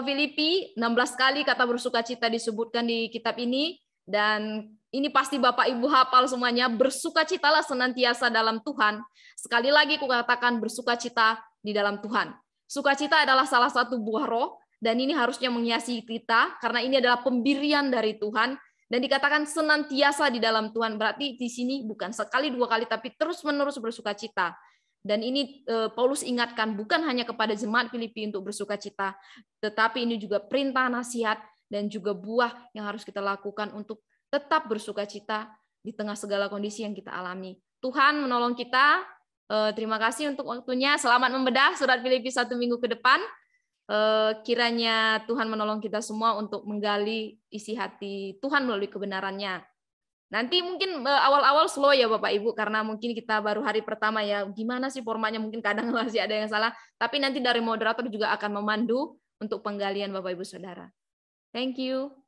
Filipi, 16 kali kata bersukacita disebutkan di kitab ini. Dan ini pasti Bapak Ibu hafal semuanya. Bersukacitalah senantiasa dalam Tuhan. Sekali lagi kukatakan bersukacita di dalam Tuhan. Sukacita adalah salah satu buah roh. dan ini harusnya menghiasi kita karena ini adalah pemberian dari Tuhan. Dan dikatakan senantiasa di dalam Tuhan, berarti di sini bukan sekali dua kali, tapi terus-menerus bersukacita. Dan ini Paulus ingatkan bukan hanya kepada jemaat Filipi untuk bersukacita, tetapi ini juga perintah, nasihat, dan juga buah yang harus kita lakukan untuk tetap bersukacita di tengah segala kondisi yang kita alami. Tuhan menolong kita. Terima kasih untuk waktunya. Selamat membedah surat Filipi 1 minggu ke depan. Kiranya Tuhan menolong kita semua untuk menggali isi hati Tuhan melalui kebenarannya. Nanti mungkin awal-awal slow ya Bapak Ibu, karena mungkin kita baru hari pertama ya, gimana sih formatnya, mungkin kadang masih ada yang salah, tapi nanti dari moderator juga akan memandu untuk penggalian Bapak Ibu Saudara. Thank you.